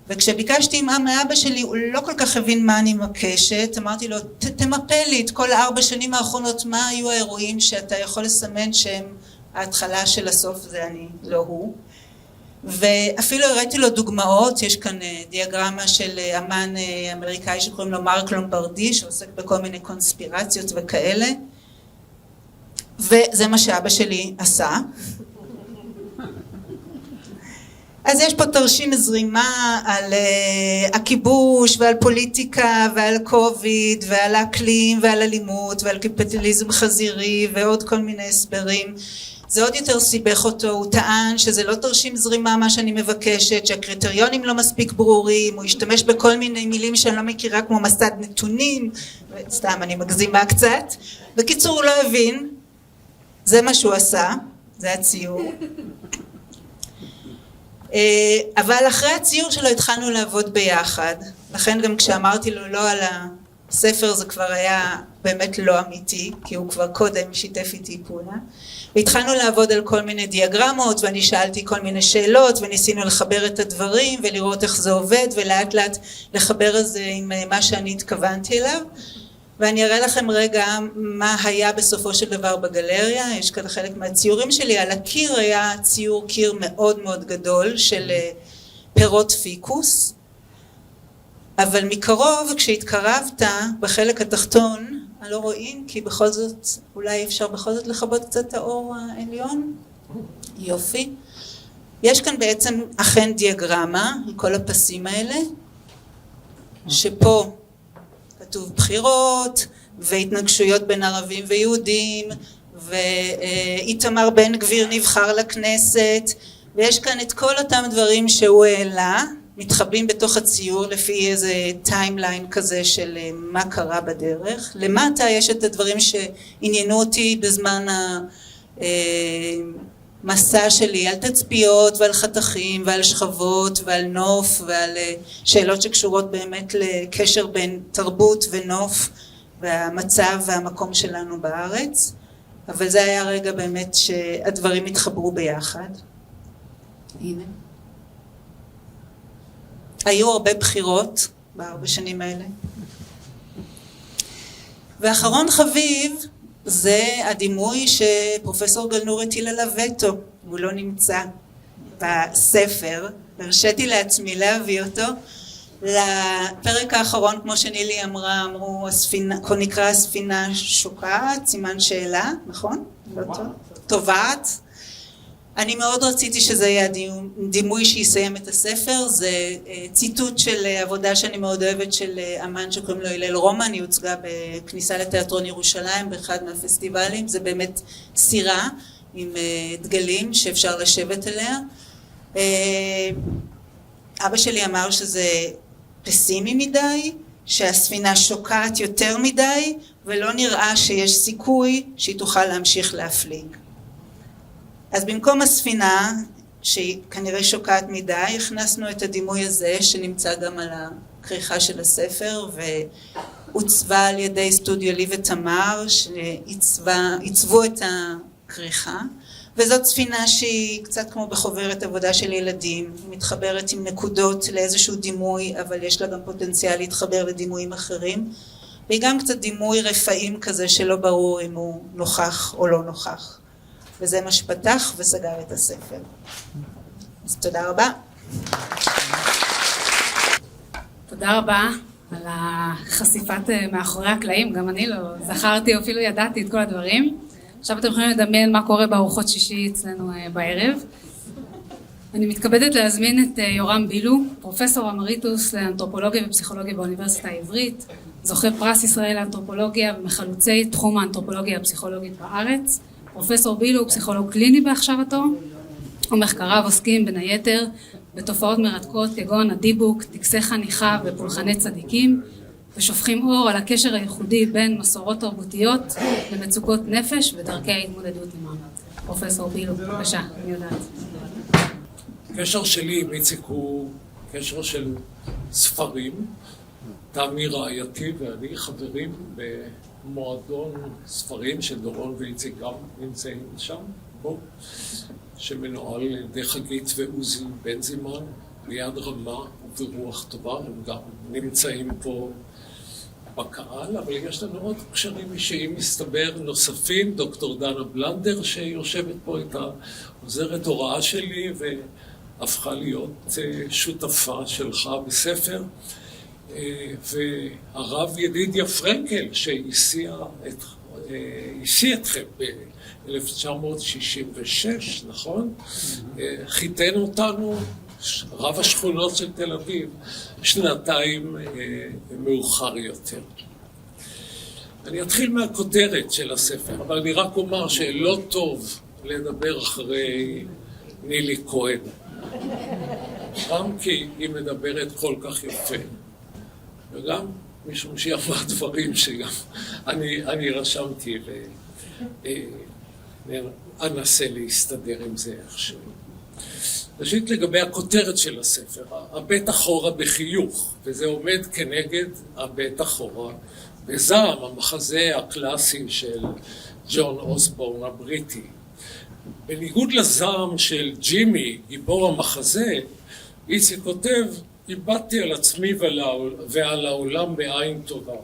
וכשביקשתי מאבא שלי הוא לא כל כך הבין מה אני מבקשת. אמרתי לו תמפה לי את כל 4 שנים האחרונות מה היו האירועים שאתה יכול לסמן שהם ההתחלה של הסוף, זה אני לא הוא. ואפילו הראיתי לו דוגמאות, יש כאן דיאגרמה של אמן אמריקאי שקוראים לו מרק לומברדי שעוסק בכל מיני קונספירציות וכאלה, וזה מה שאבא שלי עשה. אז יש פה תרשים זרימה על הכיבוש ועל פוליטיקה ועל קוביד ועל האקלים ועל אלימות ועל קפיטליזם חזירי ועוד כל מיני הסברים. זה עוד יותר סיבך אותו, הוא טען שזה לא תרשים זרימה מה שאני מבקשת, שהקריטריונים לא מספיק ברורים, הוא השתמש בכל מיני מילים שאני לא מכירה כמו מסד נתונים, סתם אני מגזימה קצת. בקיצור הוא לא הבין, זה מה שהוא עשה, זה הציור. אבל אחרי הציור שלו התחלנו לעבוד ביחד, לכן גם כשאמרתי לו לא על הספר זה כבר היה באמת לא אמיתי, כי הוא כבר קודם שיתף איתי פעולה. והתחלנו לעבוד על כל מיני דיאגרמות ואני שאלתי כל מיני שאלות וניסינו לחבר את הדברים ולראות איך זה עובד ולאט לאט לחבר את זה עם מה שאני התכוונתי אליו. ואני אראה לכם רגע מה היה בסופו של דבר בגלריה. יש כאן חלק מהציורים שלי. על הקיר היה ציור קיר מאוד מאוד גדול של פירות פיקוס, אבל מקרוב כשהתקרבת בחלק התחתון לא רואים, כי בכל זאת אולי אפשר בכל זאת לכבות קצת את האור העליון. יופי. יש כאן בעצם אכן דיאגרמה עם כל הפסים האלה, שפה כתוב בחירות והתנגשויות בין ערבים ויהודים, ואיתמר בן גביר נבחר לכנסת, ויש כאן את כל אותם דברים שהוא העלה, מתחבאים בתוך הציור לפי איזה טיימליין כזה של מה קרה בדרך. למטה יש את הדברים שעניינו אותי בזמן המסע שלי, על תצפיות ועל חתכים ועל שכבות ועל נוף ועל שאלות שקשורות באמת לקשר בין תרבות ונוף והמצב והמקום שלנו בארץ. אבל זה היה רגע באמת שהדברים התחברו ביחד. הנה. היו הרבה בחירות ב4 שנים האלה. ואחרון חביב זה הדימוי שפרופסור גלנור הטיל עליו וטו. הוא לא נמצא בספר, הרשיתי לעצמי להביא אותו. לפרק האחרון, כמו שנילי אמרה, אמרו הספינה, כה נקרא הספינה שוקעת, סימן שאלה, נכון? טובעת. אני מאוד רציתי שזה יהיה דימוי שיסיים את הספר. זה ציטוט של עבודה שאני מאוד אוהבת של אמן שקוראים לו הלל רומן, היא הוצגה בכניסה לתיאטרון ירושלים באחד מהפסטיבלים. זה באמת סירה עם דגלים שאפשר לשבת עליה. אבא שלי אמר שזה פסימי מדי, שהספינה שוקעת יותר מדי, ולא נראה שיש סיכוי שהיא תוכל להמשיך להפליג. אז במקום הספינה, שהיא כנראה שוקעת מדי, הכנסנו את הדימוי הזה, שנמצא גם על הכריכה של הספר, והוצבה על ידי סטודיו לי ותמר, שעיצבו את הכריכה. וזאת ספינה שהיא קצת כמו בחוברת עבודה של ילדים, היא מתחברת עם נקודות לאיזשהו דימוי, אבל יש לה גם פוטנציאל להתחבר לדימויים אחרים, והיא גם קצת דימוי רפאים כזה שלא ברור אם הוא נוכח או לא נוכח. וזה מה שפתח וסגר את הספר. אז תודה רבה. תודה רבה על החשיפת מאחורי הקלעים, גם אני לא זכרתי או אפילו ידעתי את כל הדברים. עכשיו אתם יכולים לדמיין מה קורה בארוחות שישי אצלנו בערב. אני מתכבדת להזמין את יורם בילו, פרופסור אמריטוס לאנתרופולוגיה ופסיכולוגיה באוניברסיטה העברית, זוכה פרס ישראל לאנתרופולוגיה ומחלוצי תחום האנתרופולוגיה הפסיכולוגית בארץ. פרופסור בילו הוא פסיכולוג קליני בהכשרתו, ומחקריו עוסקים בין היתר בתופעות מרתקות כגון הדיבוק, טקסי חניכה ופולחני צדיקים, ושופכים אור על הקשר הייחודי בין מסורות תרבותיות למצוקות נפש ודרכי ההתמודדות עימן. פרופסור בילו, בבקשה, אני יודעת. הקשר שלי עם איציק הוא קשר של ספרים. תמי רעייתי ואני חברים במועדון ספרים שדורון ואיציק גם נמצאים שם, בו, שמנוהל על ידי חגית ועוזי בנזימן, ביד רמה וברוח טובה. הם גם נמצאים פה בקהל, אבל יש לנו עוד קשרים אישיים מסתבר נוספים. דוקטור דנה בלנדר שיושבת פה, את העוזרת הוראה שלי והפכה להיות שותפה שלך בספר, והרב ידידיה פרנקל שהסיע אתכם ב-1966, נכון? חיתן אותנו, רב השכונות של תל אביב, 2 מאוחר יותר. אני אתחיל מהכותרת של הספר, אבל אני רק אומר שלא טוב לדבר אחרי נילי כהן, גם כי היא מדברת כל כך יפה, וגם משום שהיא אמרה דברים שגם אני רשמתי ואנסה להסתדר עם זה איכשהו. ראשית לגבי הכותרת של הספר, הבט אחורה בחיוך, וזה עומד כנגד הבט אחורה בזעם, המחזה הקלאסי של ג'ון אוסבורן הבריטי. בניגוד לזעם של ג'ימי, גיבור המחזה, איציק כותב, איבדתי על עצמי ועל העולם בעין טובה.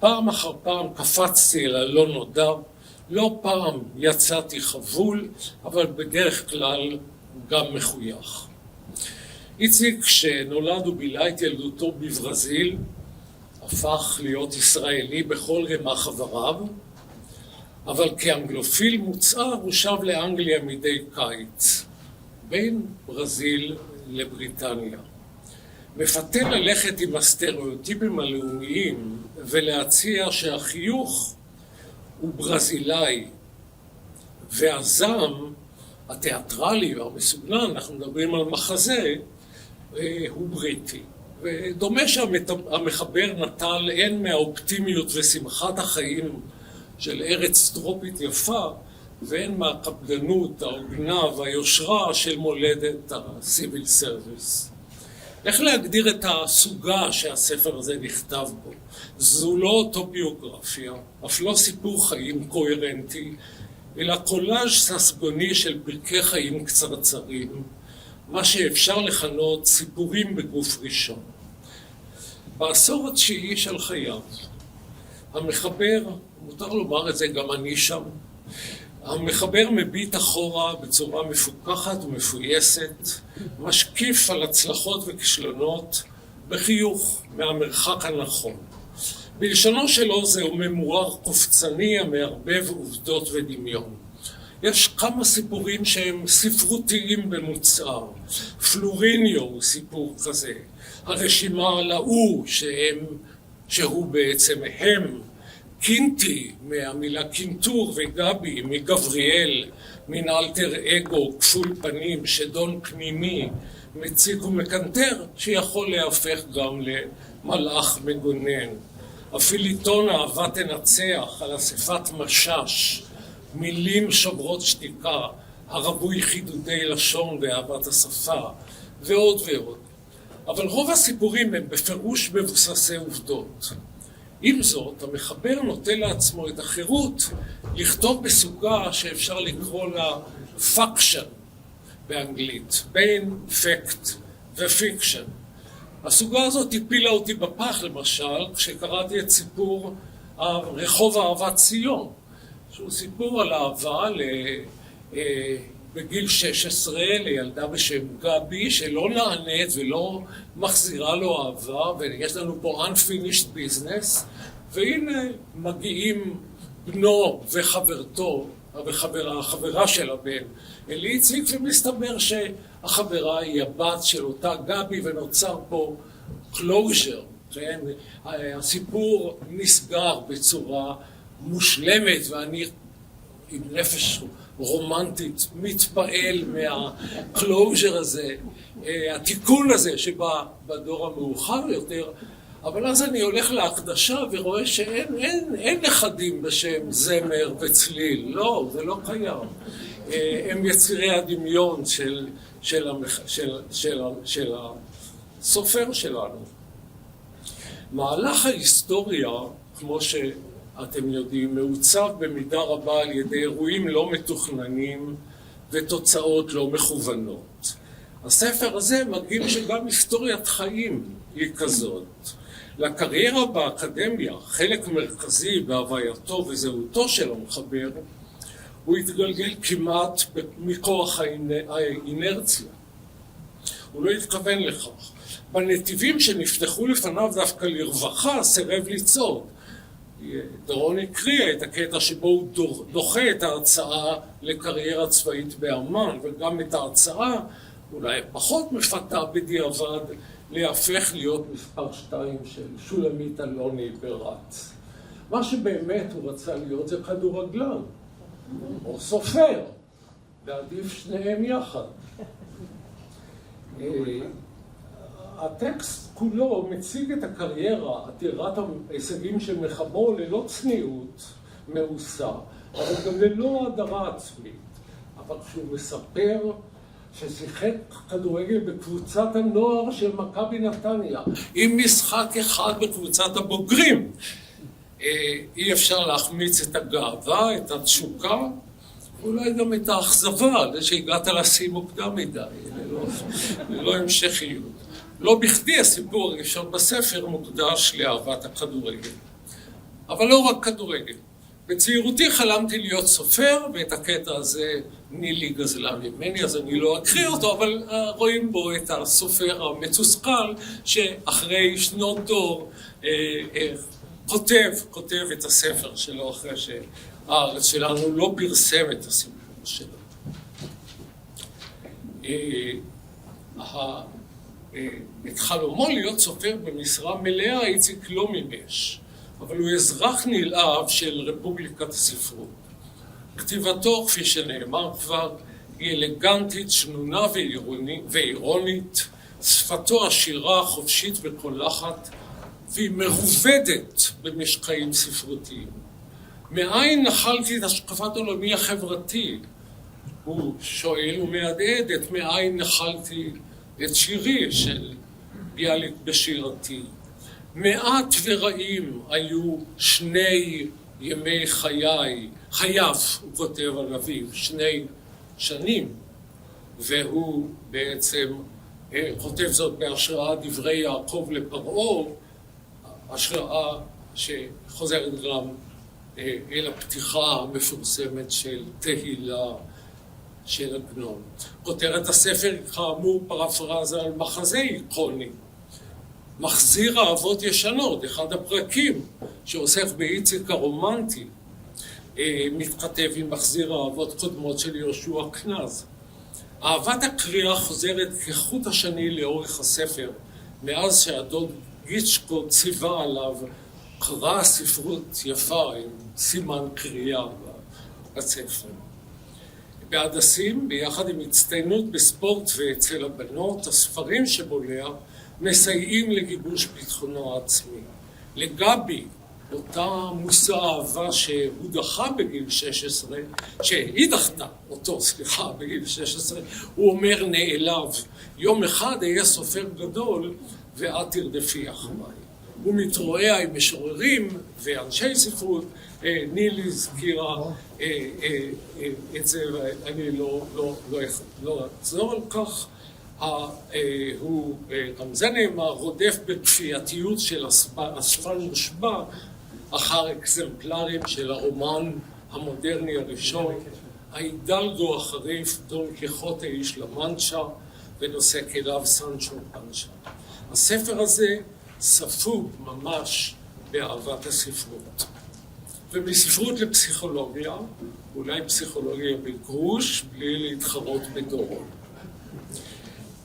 פעם אחר פעם קפצתי אל הלא נודע, לא פעם יצאתי חבול, אבל בדרך כלל גם מחוייך. איציק שנולד ובילה את ילדותו בברזיל, הפך להיות ישראלי בכל רמ"ח איבריו, אבל כאנגלופיל מוצהר הוא שב לאנגליה מדי קיץ, בין ברזיל לבריטניה. מפתה ללכת עם הסטריאוטיפים הלאומיים ולהציע שהחיוך הוא ברזילאי והזעם התיאטרלי והמסוגנן, אנחנו מדברים על מחזה, הוא בריטי. ודומה שהמחבר נטל הן מהאופטימיות ושמחת החיים של ארץ טרופית יפה, והן מהקפדנות, ההוגנה והיושרה של מולדת הסיביל סרוויס. איך להגדיר את הסוגה שהספר הזה נכתב בו? זו לא אוטוביוגרפיה, אף לא סיפור חיים קוהרנטי, אלא קולאז' ססגוני של פרקי חיים קצרצרים, מה שאפשר לכנות סיפורים בגוף ראשון. בעשור התשיעי של חייו, המחבר, מותר לומר את זה, גם אני שם, המחבר מביט אחורה בצורה מפוקחת ומפויסת, משקיף על הצלחות וכישלונות בחיוך מהמרחק הנכון. בלשונו שלו זהו ממורר קופצני המערבב עובדות ודמיון. יש כמה סיפורים שהם ספרותיים במוצהר. פלוריניו הוא סיפור כזה. הרשימה על ההוא שהוא בעצם הם. קינטי מהמילה קינטור וגבי מגבריאל, מן אלטר אגו כפול פנים שדון פנימי מציק ומקנטר שיכול להפך גם למלאך מגונן. הפיליטון אהבה תנצח על אספת משש, מילים שוברות שתיקה, הרבוי חידודי לשון ואהבת השפה ועוד ועוד. אבל רוב הסיפורים הם בפירוש מבוססי עובדות. עם זאת, המחבר נוטה לעצמו את החירות לכתוב בסוגה שאפשר לקרוא לה פאקשן באנגלית, בין פקט ופיקשן. הסוגה הזאת הפילה אותי בפח למשל, כשקראתי את סיפור רחוב אהבת ציון, שהוא סיפור על אהבה בגיל 16 לילדה בשם גבי, שלא נענית ולא מחזירה לו אהבה, ויש לנו פה unfinished business, והנה מגיעים בנו וחברתו, החברה של הבן, אל איציק, ומסתבר שהחברה היא הבת של אותה גבי, ונוצר פה closure, כן? הסיפור נסגר בצורה מושלמת, ואני עם נפש רומנטית מתפעל מהקלוז'ר הזה, התיקון הזה שבא בדור המאוחר יותר. אבל אז אני הולך להקדשה ורואה שאין נכדים בשם זמר וצליל. לא, זה לא קיים. הם יצירי הדמיון של הסופר שלנו. מהלך ההיסטוריה, כמו שאתם יודעים, מעוצב במידה רבה על ידי אירועים לא מתוכננים ותוצאות לא מכוונות. הספר הזה מדגים שגם היסטוריית חיים היא כזאת. לקריירה באקדמיה, חלק מרכזי בהווייתו וזהותו של המחבר, הוא התגלגל כמעט מכוח האינרציה. הוא לא התכוון לכך. בנתיבים שנפתחו לפניו דווקא לרווחה, סירב לצעוד. דורון הקריא את הקטע שבו הוא דוחה את ההרצאה לקריירה צבאית באמן, וגם את ההרצאה, אולי פחות מפתה בדיעבד, להפך להיות מספר 2 של שולמית אלוני ברץ. מה שבאמת הוא רצה להיות זה כדורגלן, או סופר, ועדיף שניהם יחד. הטקסט כולו מציג את הקריירה, עתירת ההישגים של מחברו ללא צניעות מעושה, אבל גם ללא הדרה עצמית. אבל כשהוא מספר ששיחק כדורגל בקבוצת הנוער של מכבי נתניה, עם משחק אחד בקבוצת הבוגרים, אי אפשר להחמיץ את הגאווה, את התשוקה, אולי גם את האכזבה, שהגעת לשיא מוקדם מדי, ללא המשכיות. לא בכדי הסיפור הראשון בספר מוקדש לאהבת הכדורגל. אבל לא רק כדורגל. בצעירותי חלמתי להיות סופר, ואת הקטע הזה נילי גזלה ממני, אז אני לא אקריא אותו, אבל רואים בו את הסופר המתוסכל, שאחרי שנות דור כותב את הספר שלו, אחרי שהארץ שלנו לא פרסם את הסיפור שלו. את חלומו להיות סופר במשרה מלאה איציק לא מימש, אבל הוא אזרח נלהב של רפובליקת הספרות. כתיבתו, כפי שנאמר כבר, היא אלגנטית, שנונה ואירונית, שפתו עשירה, חופשית וקולחת, והיא מרובדת במשקעים ספרותיים. מאין נחלתי את השקפת עולמי החברתי? הוא שואל ומהדהד את מאין נחלתי את שירי של ביאליק בשירתי. מעט ורעים היו שני ימי חייו, הוא כותב על אביו, 2 שנים, והוא בעצם כותב זאת בהשראה דברי יעקב לפרעה, השראה שחוזרת גם אל הפתיחה המפורסמת של תהילה של עגנון. כותרת הספר כאמור פרפרזה על מחזה איקוני, מחזיר אהבות ישנות, אחד הפרקים שעוסק באיציק הרומנטי, מתכתב עם מחזיר אהבות קודמות של יהושע כנז. אהבת הקריאה חוזרת כחוט השני לאורך הספר, מאז שהדוד גיצ'קו ציווה עליו קרא ספרות יפה עם סימן קריאה בספר. בהדסים, ביחד עם הצטיינות בספורט ואצל הבנות, הספרים שבולע מסייעים לגיבוש ביטחונו העצמי. לגבי, אותה מושא אהבה שהוא דחה בגיל 16, שהיא דחתה אותו, בגיל 16, הוא אומר נעלב, יום אחד אהיה סופר גדול ואת תרדפי אחריי. הוא מתרועע עם משוררים ואנשי ספרות, נילי הזכירה את זה ואני לא אחזור על כך. גם זה נאמר, רודף בכפייתיות של אספן מושבע אחר אקזמפלרים של הרומן המודרני הראשון, ההידלגו החריף דון קיחוטה איש למנצ'ה ונושא כליו סנצ'ו פנצ'ה. הספר הזה ספוג ממש באהבת הספרות. ומספרות לפסיכולוגיה, אולי פסיכולוגיה בגרוש, בלי להתחרות בדורון.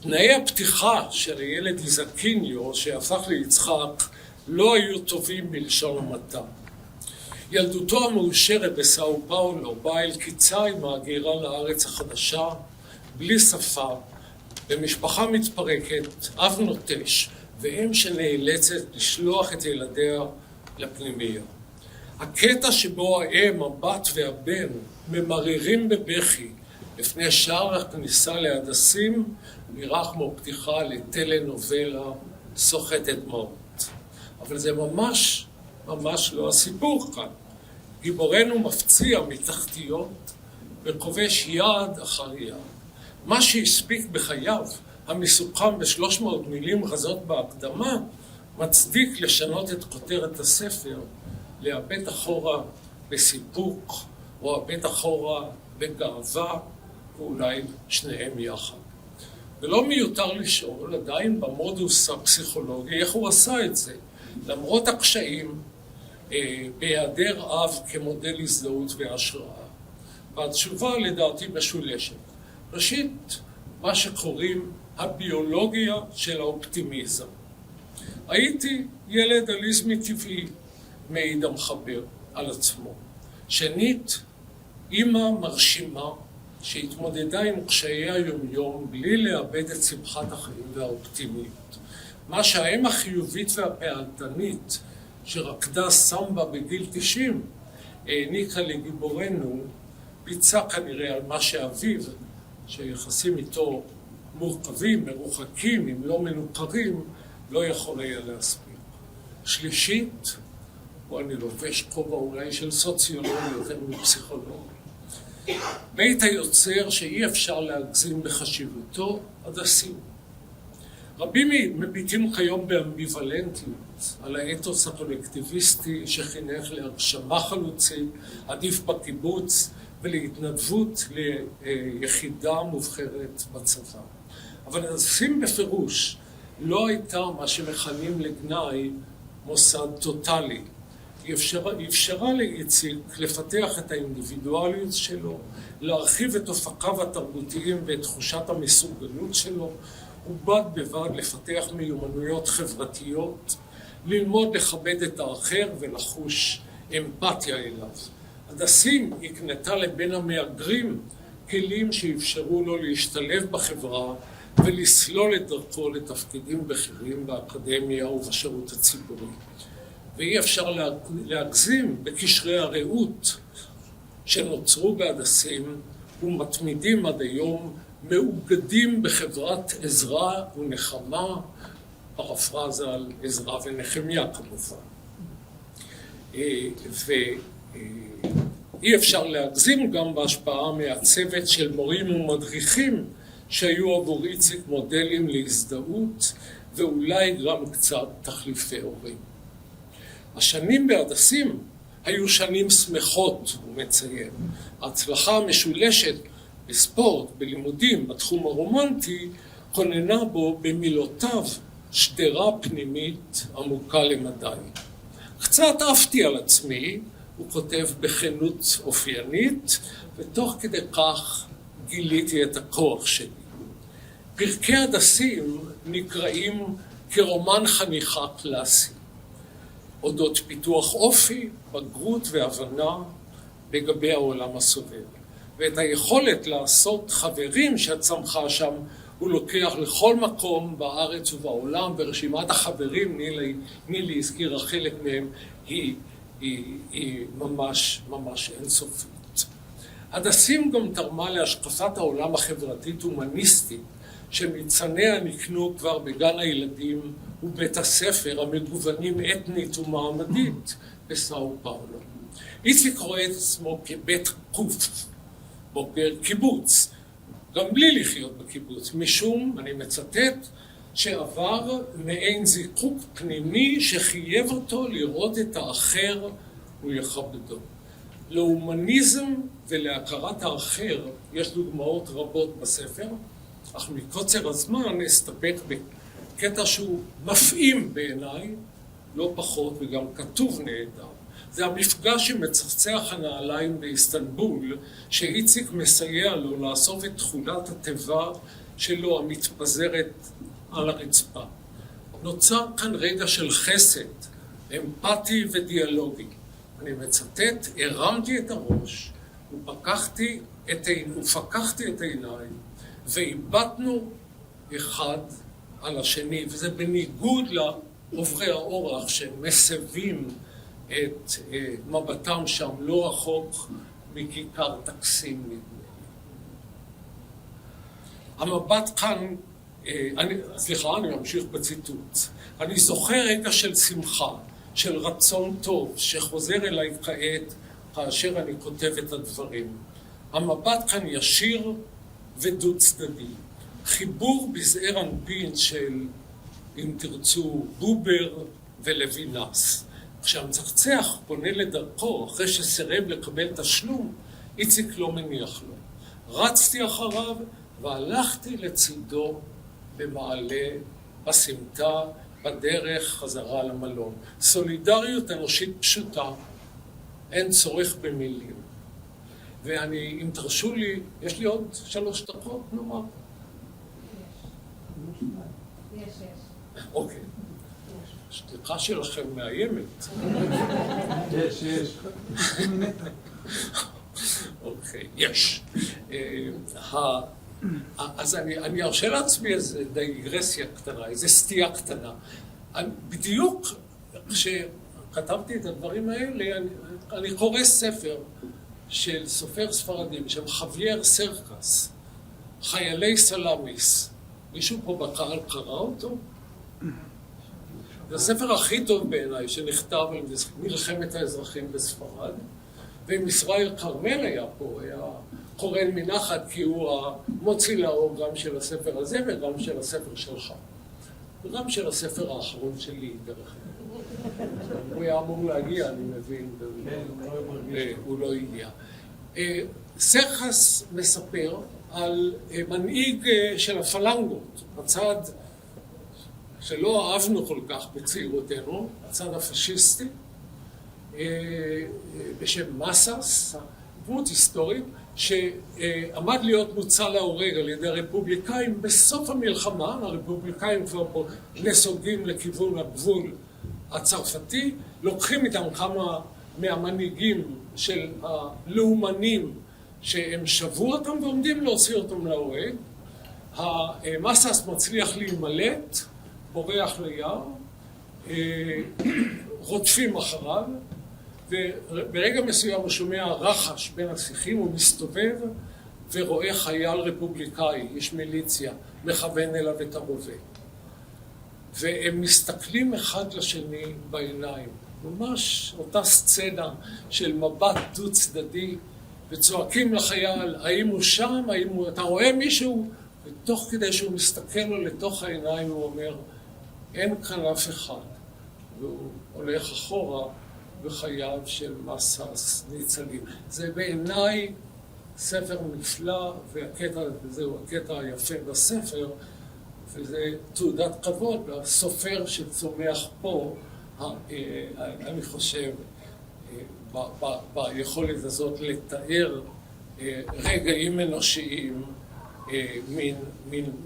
תנאי הפתיחה של הילד איזקיניו, שהפך ליצחק, לא היו טובים בלשון המעטה. ילדותו המאושרת בסאו פאולו באה אל קיצה עם ההגירה לארץ החדשה, בלי שפה, במשפחה מתפרקת, אב נוטש, ואם שנאלצת לשלוח את ילדיה לפנימיה. הקטע שבו האם, הבת והבן ממררים בבכי לפני שער הכניסה להדסים, נראה כמו פתיחה לטלנובלה סוחטת דמעות. אבל זה ממש לא הסיפור כאן. גיבורנו מפציע מתחתיות וכובש יד אחר יד. מה שהספיק בחייו, המסוכם ב300 מילים רזות בהקדמה, מצדיק לשנות את כותרת הספר להביט אחורה בסיפוק, או הביט אחורה בגאווה, ואולי שניהם יחד. ולא מיותר לשאול, עדיין במודוס הפסיכולוגי, איך הוא עשה את זה, למרות הקשיים, בהיעדר אב כמודל הזדהות והשראה. והתשובה לדעתי משולשת. ראשית, מה שקוראים הביולוגיה של האופטימיזם. הייתי ילד עליזמי טבעי, מעיד המחבר על עצמו. שנית, אמא מרשימה שהתמודדה עם קשיי היומיום בלי לאבד את שמחת החיים והאופטימיות. מה שהאם החיובית והפעלתנית שרקדה סמבה בגיל 90 העניקה לגיבורנו, ביצע כנראה על מה שאביו, שיחסים איתו מורכבים, מרוחקים, אם לא מנוכרים, לא יכול היה להסביר. שלישית, פה אני לובש כובע אולי של סוציולוג יותר מפסיכולוג, בית היוצר שאי אפשר להגזים בחשיבותו עד הסיום. רבים מביטים כיום באמביוולנטיות על האתוס הקולקטיביסטי שחינך להגשמה חלוצית, עדיף בקיבוץ ולהתנדבות ליחידה מובחרת בצבא. אבל נשים בפירוש לא הייתה מה שמכנים לגנאי מוסד טוטלי. היא אפשרה לאיציק לפתח את האינדיבידואליות שלו, להרחיב את אופקיו התרבותיים ואת תחושת המסוגלות שלו, ובד בבד לפתח מיומנויות חברתיות, ללמוד לכבד את האחר ולחוש אמפתיה אליו. הדסים הקנתה לבין המהגרים כלים שאפשרו לו להשתלב בחברה ולסלול את דרכו לתפקידים בכירים באקדמיה ובשירות הציבורי. ואי אפשר להגזים בקשרי הרעות שנוצרו בהדסים ומתמידים עד היום, מאוגדים בחברת עזרא ונחמה, פרפרזה על עזרא ונחמיה כמובן. ואי אפשר להגזים גם בהשפעה המעצבת של מורים ומדריכים שהיו עבור איציק מודלים להזדהות ואולי גם קצת תחליפי הורים. השנים בהדסים היו שנים שמחות, הוא מציין. ההצלחה המשולשת בספורט, בלימודים, בתחום הרומנטי, כוננה בו במילותיו שדרה פנימית עמוקה למדי. קצת עפתי על עצמי, הוא כותב בכנות אופיינית, ותוך כדי כך גיליתי את הכוח שלי. פרקי הדסים נקראים כרומן חניכה קלאסי, אודות פיתוח אופי, בגרות והבנה לגבי העולם הסובב. ואת היכולת לעשות חברים שצמחה שם הוא לוקח לכל מקום בארץ ובעולם, ורשימת החברים, נילי הזכירה חלק מהם, היא ממש אינסופית. הדסים גם תרמה להשקפת העולם החברתית-הומניסטית, שמצניה נקנו כבר בגן הילדים ובית הספר המגוונים אתנית ומעמדית בסאו פאולו. איציק רואה את עצמו כבית קוף, בוגר קיבוץ, גם בלי לחיות בקיבוץ, משום, אני מצטט, שעבר מעין זיקוק פנימי שחייב אותו לראות את האחר ולכבדו. להומניזם ולהכרת האחר יש דוגמאות רבות בספר, אך מקוצר הזמן אסתפק בקטע שהוא מפעים בעיניי, לא פחות וגם כתוב נהדר. זה המפגש עם מצחצח הנעליים באיסטנבול, שאיציק מסייע לו לאסוף את תכולת התיבה שלו המתפזרת על הרצפה. נוצר כאן רגע של חסד, אמפתי ודיאלוגי. אני מצטט, הרמתי את הראש ופקחתי את העיניים ואיבדנו אחד על השני, וזה בניגוד לעוברי האורח שמסבים את מבטם שם לא רחוק מכיכר טקסים נדמה. המבט כאן, אני ממשיך בציטוט. אני זוכר רגע של שמחה, של רצון טוב, שחוזר אליי כעת כאשר אני כותב את הדברים. המבט כאן ישיר ודו צדדי. חיבור בזעיר אנפין של, אם תרצו, בובר ולוינס. כשהמצחצח פונה לדרכו אחרי שסירב לקבל תשלום, איציק לא מניח לו. רצתי אחריו והלכתי לצידו במעלה, בסמטה, בדרך חזרה למלון. סולידריות אנושית פשוטה, אין צורך במילים. ואני, אם תרשו לי, יש לי עוד 3 דקות, נאמר. יש. אוקיי. השתיקה שלכם מאיימת. יש. אוקיי, יש. אז אני ארשה לעצמי איזו דיגרסיה קטנה, איזו סטייה קטנה. בדיוק כשכתבתי את הדברים האלה, אני קורא ספר של סופר ספרדי בשם חוויאר סרקס, חיילי סלאמיס. מישהו פה בקהל קרא אותו? זה הספר הכי טוב בעיניי שנכתב על מלחמת האזרחים בספרד, ואם ישראל כרמל היה פה, היה קורן מנחת, כי הוא המוציא לאור גם של הספר הזה וגם של הספר שלך. וגם של הספר האחרון שלי, דרך אגב. הוא היה אמור להגיע, אני מבין, הוא לא הגיע. סרקס מספר על מנהיג של הפלנגות, הצד שלא אהבנו כל כך בצעירותנו, הצד הפשיסטי, בשם מסס, דמות היסטורית, שעמד להיות מוצא להורג על ידי הרפובליקאים. בסוף המלחמה הרפובליקאים כבר פה נסוגים לכיוון הגבול הצרפתי, לוקחים איתם כמה מהמנהיגים של הלאומנים שהם שבו אותם ועומדים להוציא אותם להורג. המסס מצליח להימלט, בורח ליער, רודפים אחריו, וברגע מסוים הוא שומע רחש בין השיחים, הוא מסתובב ורואה חייל רפובליקאי, איש מיליציה, מכוון אליו את הרובה. והם מסתכלים אחד לשני בעיניים, ממש אותה סצנה של מבט דו צדדי, וצועקים לחייל, האם הוא שם, אתה רואה מישהו? ותוך כדי שהוא מסתכל לו לתוך העיניים הוא אומר, אין כאן אף אחד. והוא הולך אחורה בחייו של מסס ניצלים. זה בעיניי ספר נפלא, והקטע הזה הוא הקטע היפה בספר, וזה תעודת כבוד לסופר שצומח פה, אני חושב, ביכולת הזאת לתאר רגעים אנושיים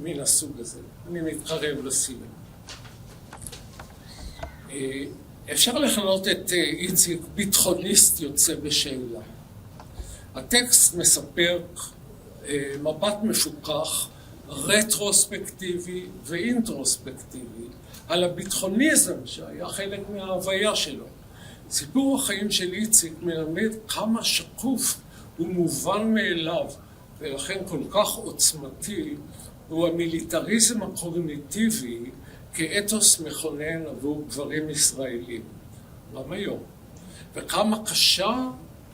מן הסוג הזה. אני מתקרב לסיום. אפשר לכנות את איציק ביטחוניסט יוצא בשאלה. הטקסט מספר מבט מפוכח, רטרוספקטיבי ואינטרוספקטיבי, על הביטחוניזם שהיה חלק מההוויה שלו. סיפור החיים של איציק מלמד כמה שקוף ומובן מאליו, ולכן כל כך עוצמתי, הוא המיליטריזם הקוגניטיבי כאתוס מכונן עבור גברים ישראלים. גם היום. וכמה קשה,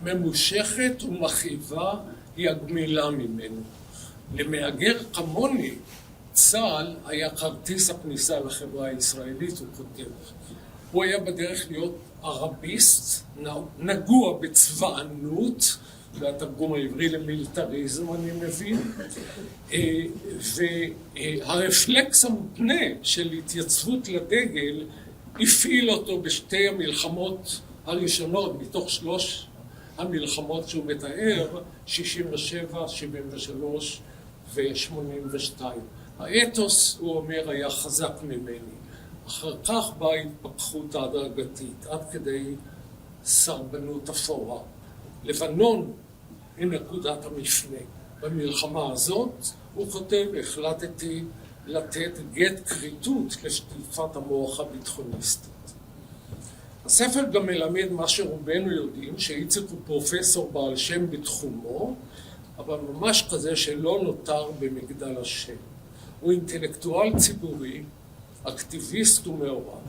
ממושכת ומכאיבה היא הגמילה ממנו. למהגר כמוני, צה"ל היה כרטיס הכניסה לחברה הישראלית, הוא כותב. הוא היה בדרך להיות ערביסט, נגוע בצבאנות, והתרגום העברי למיליטריזם אני מבין, והרפלקס המותנה של התייצבות לדגל הפעיל אותו בשתי המלחמות הראשונות מתוך 3 המלחמות שהוא מתאר, 67, 73 ו-82. האתוס, הוא אומר, היה חזק ממני. אחר כך באה התפכחות ההדרגתית, עד כדי סרבנות אפורה. לבנון היא נקודת המפנה. במלחמה הזאת, הוא כותב, החלטתי לתת גט כריתות לשטיפת המוח הביטחוניסטית. הספר גם מלמד מה שרובנו יודעים, שאיציק הוא פרופסור בעל שם בתחומו, אבל ממש כזה שלא נותר במגדל השם. הוא אינטלקטואל ציבורי, אקטיביסט ומעורב.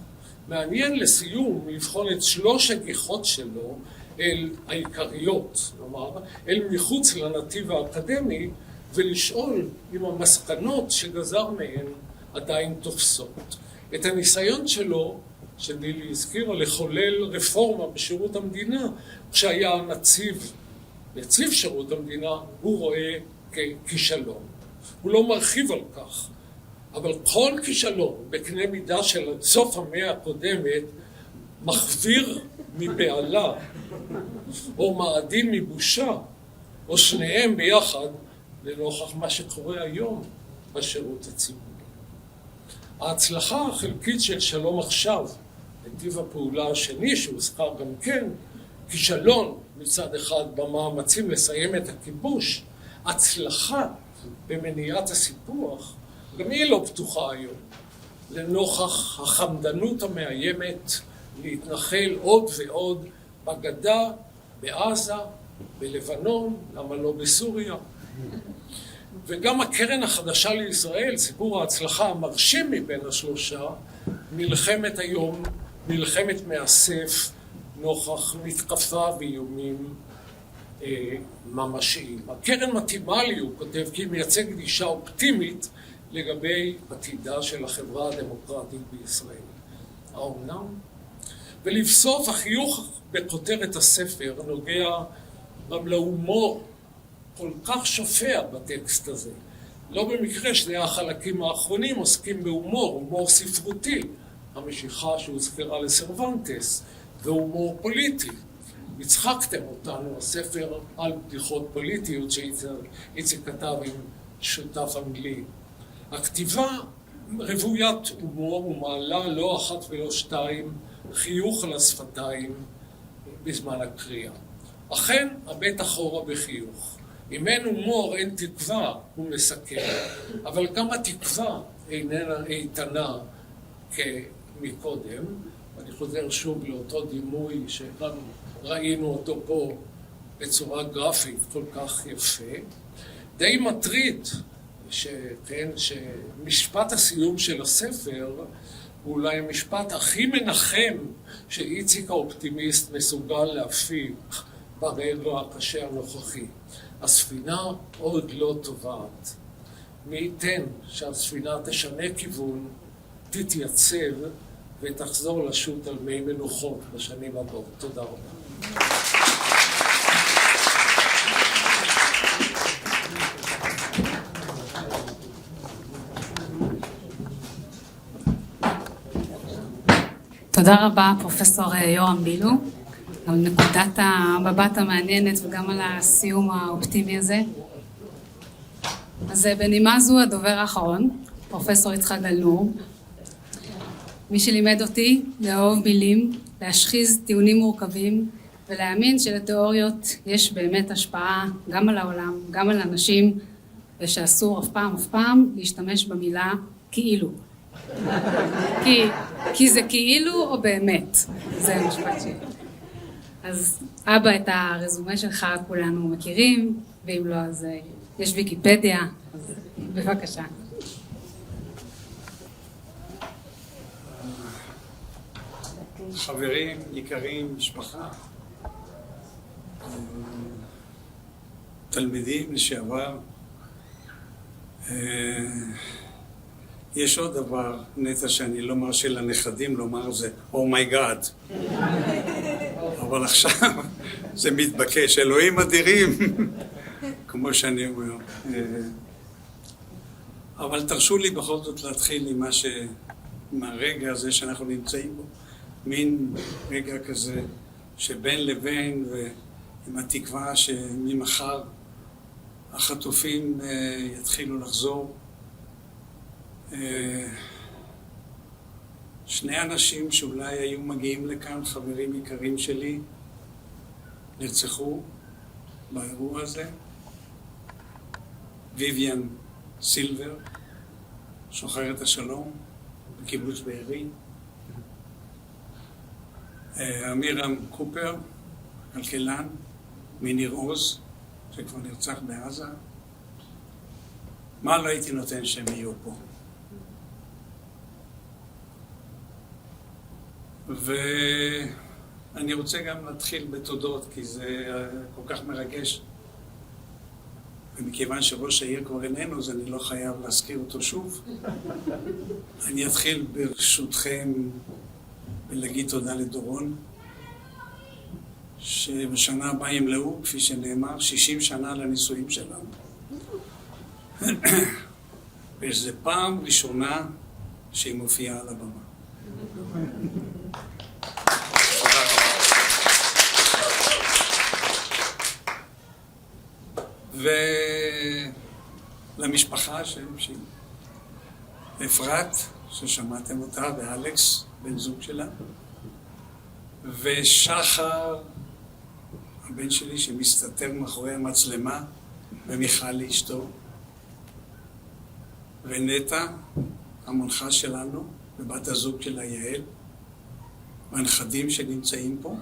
מעניין לסיום לבחון את 3 הגיחות שלו אל העיקריות, כלומר, אל מחוץ לנתיב האקדמי, ולשאול אם המסקנות שגזר מהן עדיין תופסות. את הניסיון שלו, שנילי הזכירה, לחולל רפורמה בשירות המדינה, כשהיה נציב שירות המדינה, הוא רואה ככישלון. הוא לא מרחיב על כך, אבל כל כישלון בקנה מידה של סוף המאה הקודמת מחוויר מבעלה או מאדים מבושה או שניהם ביחד לנוכח מה שקורה היום בשירות הציבורי. ההצלחה החלקית של שלום עכשיו, נתיב הפעולה השני שהוזכר גם כן, כישלון מצד אחד במאמצים לסיים את הכיבוש, הצלחה במניעת הסיפוח, גם היא לא פתוחה היום, לנוכח החמדנות המאיימת להתנחל עוד ועוד בגדה, בעזה, בלבנון, למה לא בסוריה. וגם הקרן החדשה לישראל, סיפור ההצלחה המרשים מבין השלושה, נלחמת היום, נלחמת מאסף נוכח מתקפה ואיומים ממשיים. הקרן מתאימה לי, הוא כותב, כי היא מייצגת גישה אופטימית לגבי עתידה של החברה הדמוקרטית בישראל. האומנם? ולבסוף, החיוך בכותרת הספר נוגע גם להומור כל כך שופע בטקסט הזה. לא במקרה שני החלקים האחרונים עוסקים בהומור, הומור ספרותי, המשיכה שהוזכרה לסרוונטס, והומור פוליטי. הצחקתם אותנו, הספר על בדיחות פוליטיות שאיציק כתב עם שותף אנגלי. הכתיבה רוויית הומור ומעלה לא אחת ולא שתיים חיוך על השפתיים בזמן הקריאה. אכן, הבט אחורה בחיוך. אם אין הומור, אין תקווה, הוא מסכם. אבל גם התקווה איננה איתנה כמקודם. אני חוזר שוב לאותו דימוי שראינו אותו פה בצורה גרפית כל כך יפה. די מטריד שמשפט הסיום של הספר הוא אולי המשפט הכי מנחם שאיציק האופטימיסט מסוגל להפיק ברגע הקשה הנוכחי. הספינה עוד לא טובעת. מי ייתן שהספינה תשנה כיוון, תתייצב ותחזור לשוט על מי מנוחות בשנים הבאות. תודה רבה. תודה רבה פרופסור יורם בילו, על נקודת המבט המעניינת וגם על הסיום האופטימי הזה. אז בנימה זו הדובר האחרון, פרופסור יצחק גלנור, מי שלימד אותי לאהוב מילים, להשחיז טיעונים מורכבים ולהאמין שלתיאוריות יש באמת השפעה גם על העולם, גם על אנשים, ושאסור אף פעם להשתמש במילה כאילו. כי זה כאילו או באמת, זה המשפט שלי. אז אבא, את הרזומה שלך כולנו מכירים, ואם לא אז יש ויקיפדיה, אז בבקשה. חברים, יקרים, משפחה, תלמידים לשעבר, יש עוד דבר, נטע, שאני לא מרשה לנכדים לומר זה, אומייגאד. אבל עכשיו זה מתבקש, אלוהים אדירים, כמו שאני אומר. אבל תרשו לי בכל זאת להתחיל עם הרגע הזה שאנחנו נמצאים בו. מין רגע כזה שבין לבין, ועם התקווה שממחר החטופים יתחילו לחזור. שני אנשים שאולי היו מגיעים לכאן, חברים יקרים שלי, נרצחו באירוע הזה. ויויאן סילבר, שוחרת השלום בקיבוץ בארי. אמירם קופר, כלכלן מניר עוז, שכבר נרצח בעזה. מה לא הייתי נותן שהם יהיו פה? ואני רוצה גם להתחיל בתודות, כי זה כל כך מרגש. ומכיוון שראש העיר כבר איננו, אז אני לא חייב להזכיר אותו שוב. אני אתחיל ברשותכם ולהגיד תודה לדורון, שבשנה הבאה ימלאו, כפי שנאמר, 60 שנה לנישואים שלנו. וזו פעם ראשונה שהיא מופיעה על הבמה. ולמשפחה אפרת, ששמעתם אותה, ואלכס, בן זוג שלה, ושחר, הבן שלי שמסתתר מאחורי המצלמה, ומיכל אשתו, ונטע, המונחה שלנו, ובת הזוג שלה יעל, והנכדים שנמצאים פה,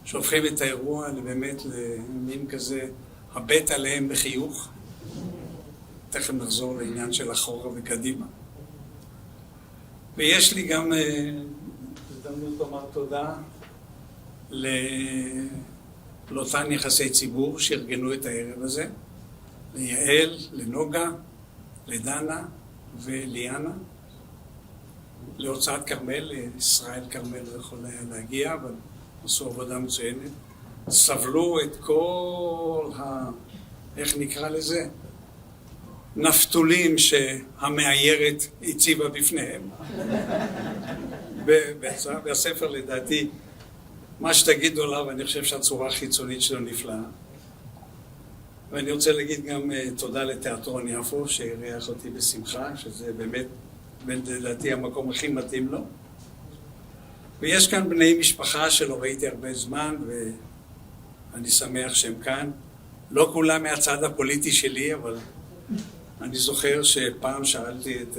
שהופכים את האירוע באמת למין כזה, הבט עליהם בחיוך. תכף נחזור לעניין של אחורה וקדימה. ויש לי גם הזדמנות לומר תודה לאותן יחסי ציבור שארגנו את הערב הזה, ליעל, לנוגה, לדנה וליאנה, להוצאת כרמל, ישראל כרמל לא יכול היה להגיע, אבל עשו עבודה מצוינת. סבלו את כל איך נקרא לזה? נפתולים שהמאיירת הציבה בפניהם. והספר לדעתי מה שתגידו עליו, אני חושב שהצורה החיצונית שלו נפלאה. ואני רוצה להגיד גם תודה לתיאטרון יפו, שהריח אותי בשמחה, שזה באמת, לדעתי, המקום הכי מתאים לו. ויש כאן בני משפחה שלא ראיתי הרבה זמן, ואני שמח שהם כאן. לא כולם מהצד הפוליטי שלי, אבל אני זוכר שפעם שאלתי את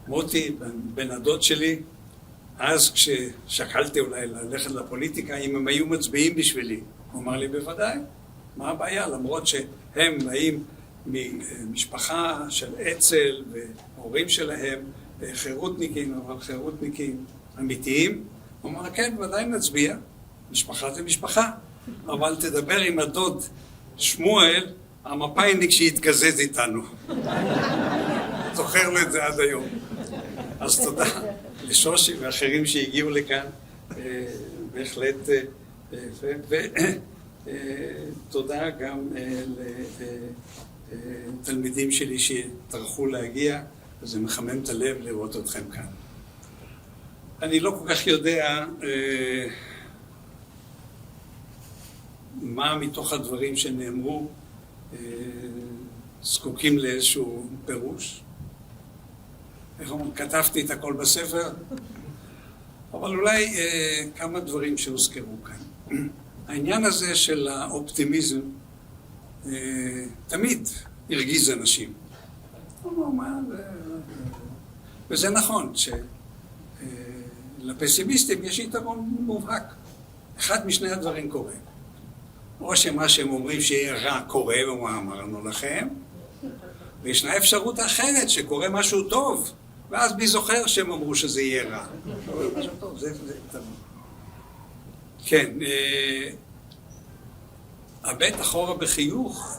מוטי, בן הדוד שלי, אז כששקלתי אולי ללכת לפוליטיקה, אם הם היו מצביעים בשבילי. הוא אמר לי, בוודאי, מה הבעיה? למרות שהם באים ממשפחה של אצ"ל והורים שלהם חירותניקים, אבל חירותניקים אמיתיים. הוא אמר, כן, ודאי נצביע, משפחה זה משפחה, אבל תדבר עם הדוד שמואל, המפאיניק שהתקזז איתנו. זוכר לו את זה עד היום. אז תודה לשושי ואחרים שהגיעו לכאן, בהחלט, ותודה גם לתלמידים שלי שטרחו להגיע, וזה מחמם את הלב לראות אתכם כאן. אני לא כל כך יודע מה מתוך הדברים שנאמרו זקוקים לאיזשהו פירוש. איך אומרים, כתבתי את הכל בספר, אבל אולי כמה דברים שהוזכרו כאן. העניין הזה של האופטימיזם תמיד הרגיז אנשים. וזה נכון, שלפסימיסטים יש יתרון מובהק. אחד משני הדברים קורה. או שמה שהם אומרים שיהיה רע קורה, ומה אמרנו לכם, וישנה אפשרות אחרת שקורה משהו טוב, ואז בי זוכר שהם אמרו שזה יהיה רע. משהו טוב, זה תמיד. כן, הבט אחורה בחיוך,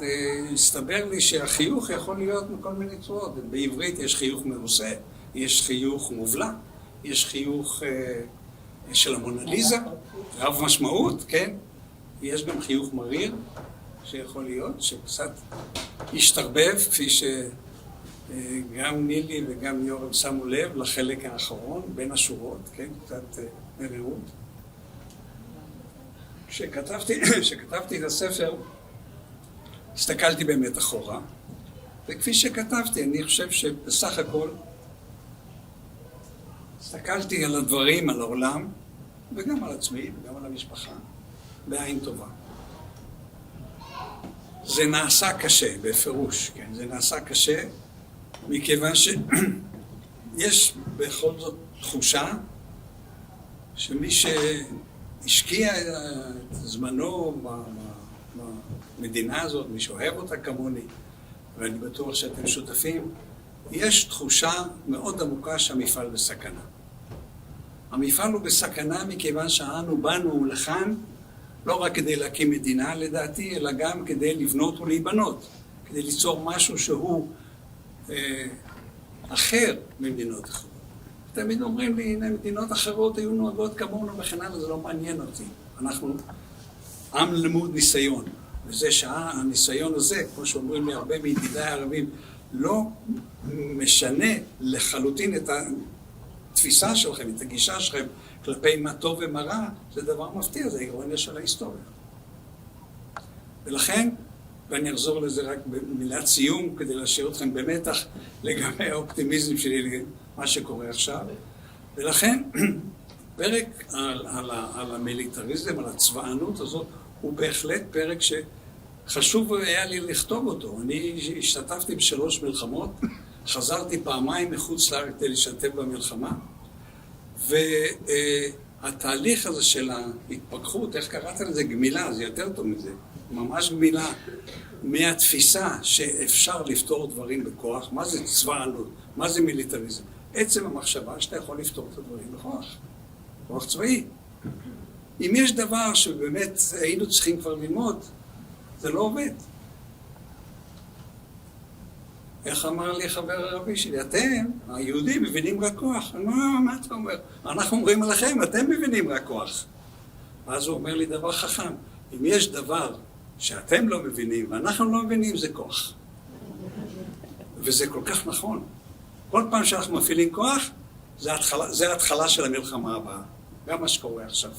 הסתבר לי שהחיוך יכול להיות מכל מיני צורות. בעברית יש חיוך מרוסה, יש חיוך מובלע, יש חיוך של המונליזה, רב משמעות, כן? יש גם חיוך מריר, שיכול להיות, שקצת ישתרבב, כפי שגם נילי וגם יורם שמו לב לחלק האחרון, בין השורות, כן? קצת מרירות. כשכתבתי את הספר, הסתכלתי באמת אחורה, וכפי שכתבתי, אני חושב שבסך הכל, הסתכלתי על הדברים, על העולם, וגם על עצמי, וגם על המשפחה, בעין טובה. זה נעשה קשה, בפירוש, כן? זה נעשה קשה, מכיוון שיש בכל זאת תחושה, שמי השקיע את זמנו במדינה הזאת, מי שאוהב אותה כמוני, ואני בטוח שאתם שותפים, יש תחושה מאוד עמוקה שהמפעל בסכנה. המפעל הוא בסכנה מכיוון שאנו באנו לכאן, לא רק כדי להקים מדינה לדעתי, אלא גם כדי לבנות ולהיבנות, כדי ליצור משהו שהוא אחר ממדינות אחרות. תמיד אומרים לי, הנה, מדינות אחרות היו נוהגות כמונו וכן הלאה, זה לא מעניין אותי. אנחנו עם למוד ניסיון, וזה שהניסיון הזה, כמו שאומרים לי הרבה מידידיי הערבים, לא משנה לחלוטין את התפיסה שלכם, את הגישה שלכם, כלפי מה טוב ומה רע, זה דבר מפתיע, זה אירוניה של ההיסטוריה. ולכן, ואני אחזור לזה רק במילת סיום, כדי להשאיר אתכם במתח לגבי האופטימיזם שלי, מה שקורה עכשיו. ולכן, פרק על המיליטריזם, על הצבאנות הזאת, הוא בהחלט פרק שחשוב היה לי לכתוב אותו. אני השתתפתי ב3 מלחמות, חזרתי פעמיים מחוץ לארץ כדי להשתתף במלחמה, והתהליך הזה של ההתפכחות, איך קראת לזה? גמילה, זה יותר טוב מזה. ממש גמילה מהתפיסה שאפשר לפתור דברים בכוח. מה זה צבאנות? מה זה מיליטריזם? עצם המחשבה שאתה יכול לפתור את הדברים בכוח. כוח צבאי. אם יש דבר שבאמת היינו צריכים כבר ללמוד, זה לא עובד. איך אמר לי חבר ערבי שלי, אתם, היהודים, מבינים רק כוח. מה אתה אומר? אנחנו אומרים עליכם, אתם מבינים רק כוח. ואז הוא אומר לי דבר חכם, אם יש דבר שאתם לא מבינים ואנחנו לא מבינים, זה כוח. וזה כל כך נכון. כל פעם שאנחנו מפעילים כוח, זה ההתחלה של המלחמה הבאה. גם מה שקורה עכשיו.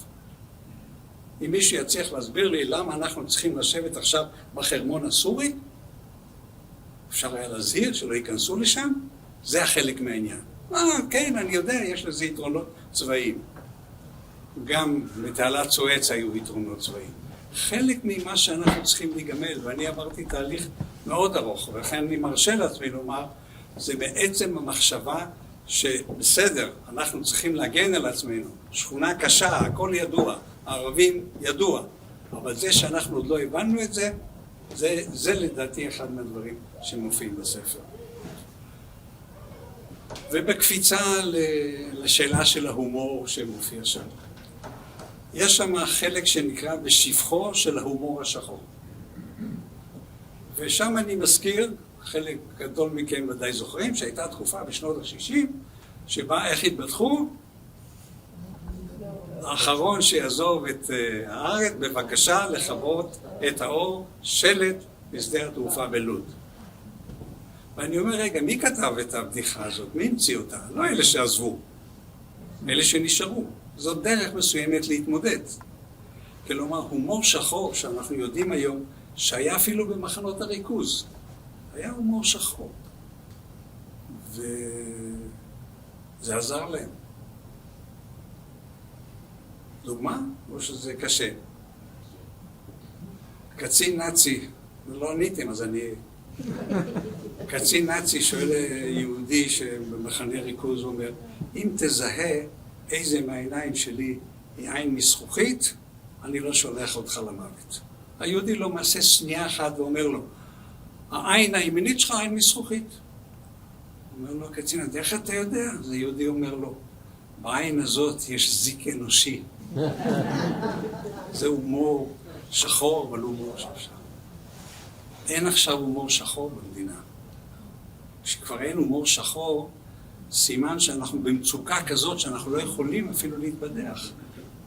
אם מישהו יצליח להסביר לי למה אנחנו צריכים לשבת עכשיו בחרמון הסורי, אפשר היה להזהיר שלא ייכנסו לשם, זה החלק מהעניין. כן, אני יודע, יש לזה יתרונות צבאיים. גם בתעלת סואץ היו יתרונות צבאיים. חלק ממה שאנחנו צריכים להיגמל, ואני עברתי תהליך מאוד ארוך, ולכן אני מרשה לעצמי לומר, זה בעצם המחשבה שבסדר, אנחנו צריכים להגן על עצמנו. שכונה קשה, הכל ידוע, הערבים ידוע, אבל זה שאנחנו עוד לא הבנו את זה, זה לדעתי אחד מהדברים שמופיעים בספר. ובקפיצה לשאלה של ההומור שמופיע שם. יש שם חלק שנקרא בשפחו של ההומור השחור. ושם אני מזכיר, חלק גדול מכם ודאי זוכרים, שהייתה תקופה בשנות ה-60, שבה איך התבטחו? האחרון שיעזוב את הארץ, בבקשה לכבות את האור, שלט בשדה התעופה בלוד. ואני אומר, רגע, מי כתב את הבדיחה הזאת? מי המציא אותה? לא אלה שעזבו, אלה שנשארו. זאת דרך מסוימת להתמודד. כלומר, הומור שחור שאנחנו יודעים היום, שהיה אפילו במחנות הריכוז, היה הומור שחור. וזה עזר להם. דוגמה? או שזה קשה? קצין נאצי, לא עניתם, אז אני... קצין נאצי שואל יהודי שבמחנה ריכוז, הוא אומר, אם תזהה איזה מהעיניים שלי היא עין מזכוכית, אני לא שולח אותך למוות. היהודי לא מעשה שנייה אחת ואומר לו, העין הימנית שלך עין מזכוכית. אומר לו, קצין, איך אתה יודע? אז היהודי אומר לו, בעין הזאת יש זיק אנושי. זה הומור שחור, אבל הומור שאפשר. אין עכשיו הומור שחור במדינה. כשכבר אין הומור שחור, סימן שאנחנו במצוקה כזאת שאנחנו לא יכולים אפילו להתבדח.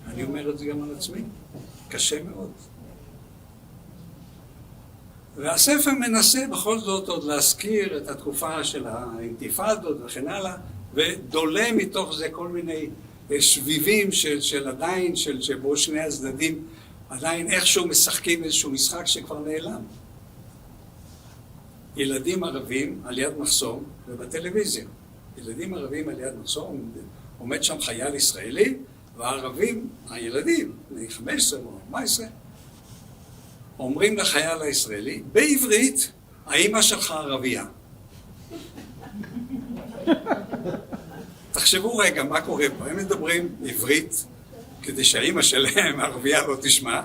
אני אומר את זה גם על עצמי. קשה מאוד. והספר מנסה בכל זאת עוד להזכיר את התקופה של האינתיפאדות וכן הלאה, ודולה מתוך זה כל מיני שביבים של עדיין, שבו שני הצדדים עדיין איכשהו משחקים איזשהו משחק שכבר נעלם. ילדים ערבים על יד מחסום ובטלוויזיה. ילדים ערבים על יד מחסום, עומד שם חייל ישראלי, והערבים, הילדים, בני 15 או 14, אומרים לחייל הישראלי, בעברית, האמא שלך ערבייה. תחשבו רגע, מה קורה פה? הם מדברים עברית, כדי שהאמא שלהם, הערבייה, לא תשמע,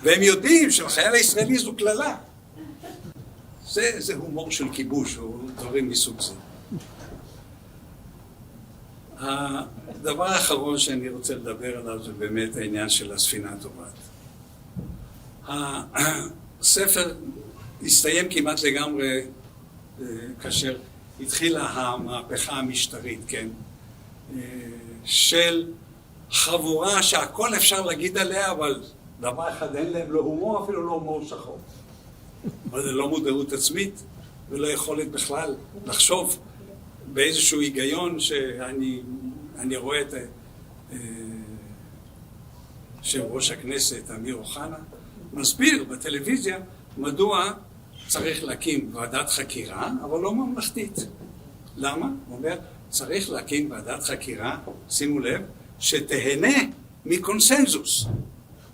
והם יודעים שלחייל הישראלי זו כללה. זה הומור של כיבוש, או דברים מסוג זה. הדבר האחרון שאני רוצה לדבר עליו זה באמת העניין של הספינה הטובעת. הספר הסתיים כמעט לגמרי כאשר התחילה המהפכה המשטרית, כן? של חבורה שהכל אפשר להגיד עליה, אבל דבר אחד אין להם לא הומור, אפילו לא הומור שחור. אבל זה לא מודעות עצמית, ולא יכולת בכלל לחשוב באיזשהו היגיון שאני רואה את יושב ראש הכנסת, אמיר אוחנה, מסביר בטלוויזיה מדוע צריך להקים ועדת חקירה, אבל לא ממלכתית. למה? הוא אומר, צריך להקים ועדת חקירה, שימו לב, שתהנה מקונסנזוס.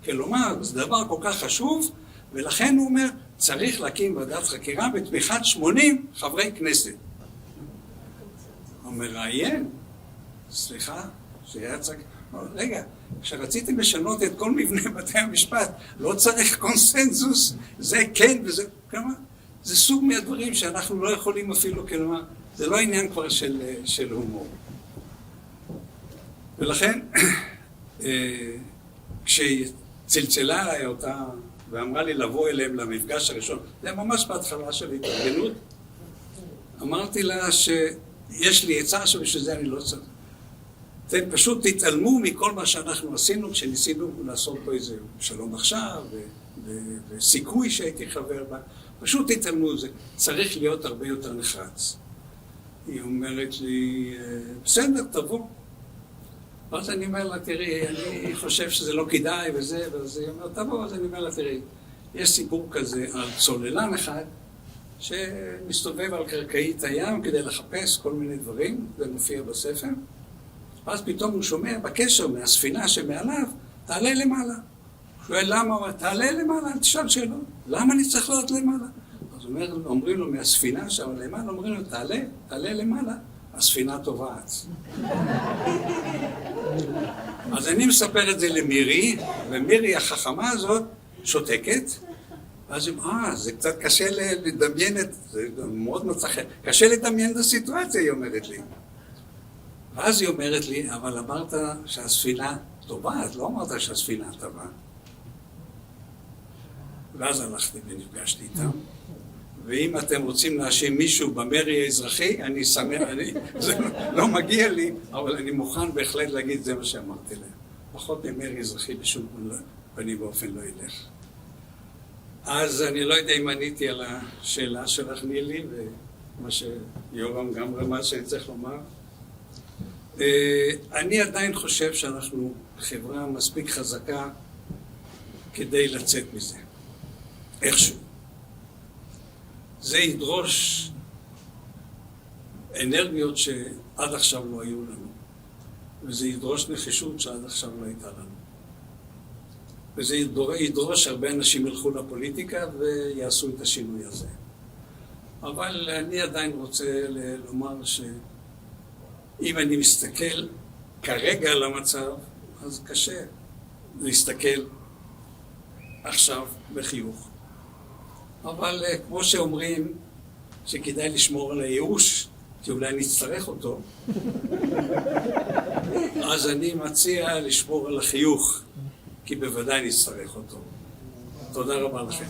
כלומר, זה דבר כל כך חשוב, ולכן הוא אומר, צריך להקים ועדת חקירה בתמיכת 80 חברי כנסת. הוא מראיין, סליחה, שהיה צריך... רגע, כשרציתם לשנות את כל מבנה בתי המשפט, לא צריך קונסנזוס, זה כן וזה... כלומר, זה סוג מהדברים שאנחנו לא יכולים אפילו, כלומר, זה לא עניין כבר של הומור. ולכן, כשצלצלה עליי אותה ואמרה לי לבוא אליהם למפגש הראשון, זה ממש בהתחלה של התארגנות, אמרתי לה שיש לי עצה שבשביל זה אני לא צריך. אתם פשוט תתעלמו מכל מה שאנחנו עשינו כשניסינו לעשות פה איזה שלום עכשיו וסיכוי שהייתי חבר בה. פשוט תתעלמו, זה צריך להיות הרבה יותר נחרץ. היא אומרת לי, בסדר, תבוא. אז אני אומר לה, תראי, אני חושב שזה לא כדאי וזה, ואז היא אומרת, תבוא, אז אני אומר לה, תראי, יש סיפור כזה על צוללן אחד שמסתובב על קרקעית הים כדי לחפש כל מיני דברים, זה מופיע בספר, ואז פתאום הוא שומע בקשר מהספינה שמעליו, תעלה למעלה. הוא שואל למה, הוא אומר, תעלה למעלה, תשאל שאלות, למה אני צריך לעלות למעלה? אז אומרים לו מהספינה שם למעלה, אומרים לו, תעלה למעלה, הספינה טובעת. אז אני מספר את זה למירי, ומירי החכמה הזאת שותקת, ואז היא אומרת, זה קצת קשה לדמיין זה מאוד מצחק, קשה לדמיין את הסיטואציה, היא אומרת לי. ואז היא אומרת לי, אבל אמרת שהספינה טובעת, לא אמרת שהספינה טבעה. ואז הלכתי ונפגשתי איתם. ואם אתם רוצים להאשים מישהו במרי האזרחי, אני שמח, זה לא מגיע לי, אבל אני מוכן בהחלט להגיד, זה מה שאמרתי להם. פחות ממרי אזרחי בשום פנים באופן לא ילך. אז אני לא יודע אם עניתי על השאלה שלך נילי, ומה שיורם גם רמז שאני צריך לומר. אני עדיין חושב שאנחנו חברה מספיק חזקה כדי לצאת מזה. איכשהו. זה ידרוש אנרגיות שעד עכשיו לא היו לנו. וזה ידרוש נחישות שעד עכשיו לא הייתה לנו. וזה ידרוש הרבה אנשים ילכו לפוליטיקה ויעשו את השינוי הזה. אבל אני עדיין רוצה לומר שאם אני מסתכל כרגע על המצב, אז קשה להסתכל עכשיו בחיוך. אבל כמו שאומרים שכדאי לשמור על הייאוש, כי אולי נצטרך אותו, אז אני מציע לשמור על החיוך, כי בוודאי נצטרך אותו. תודה רבה לכם.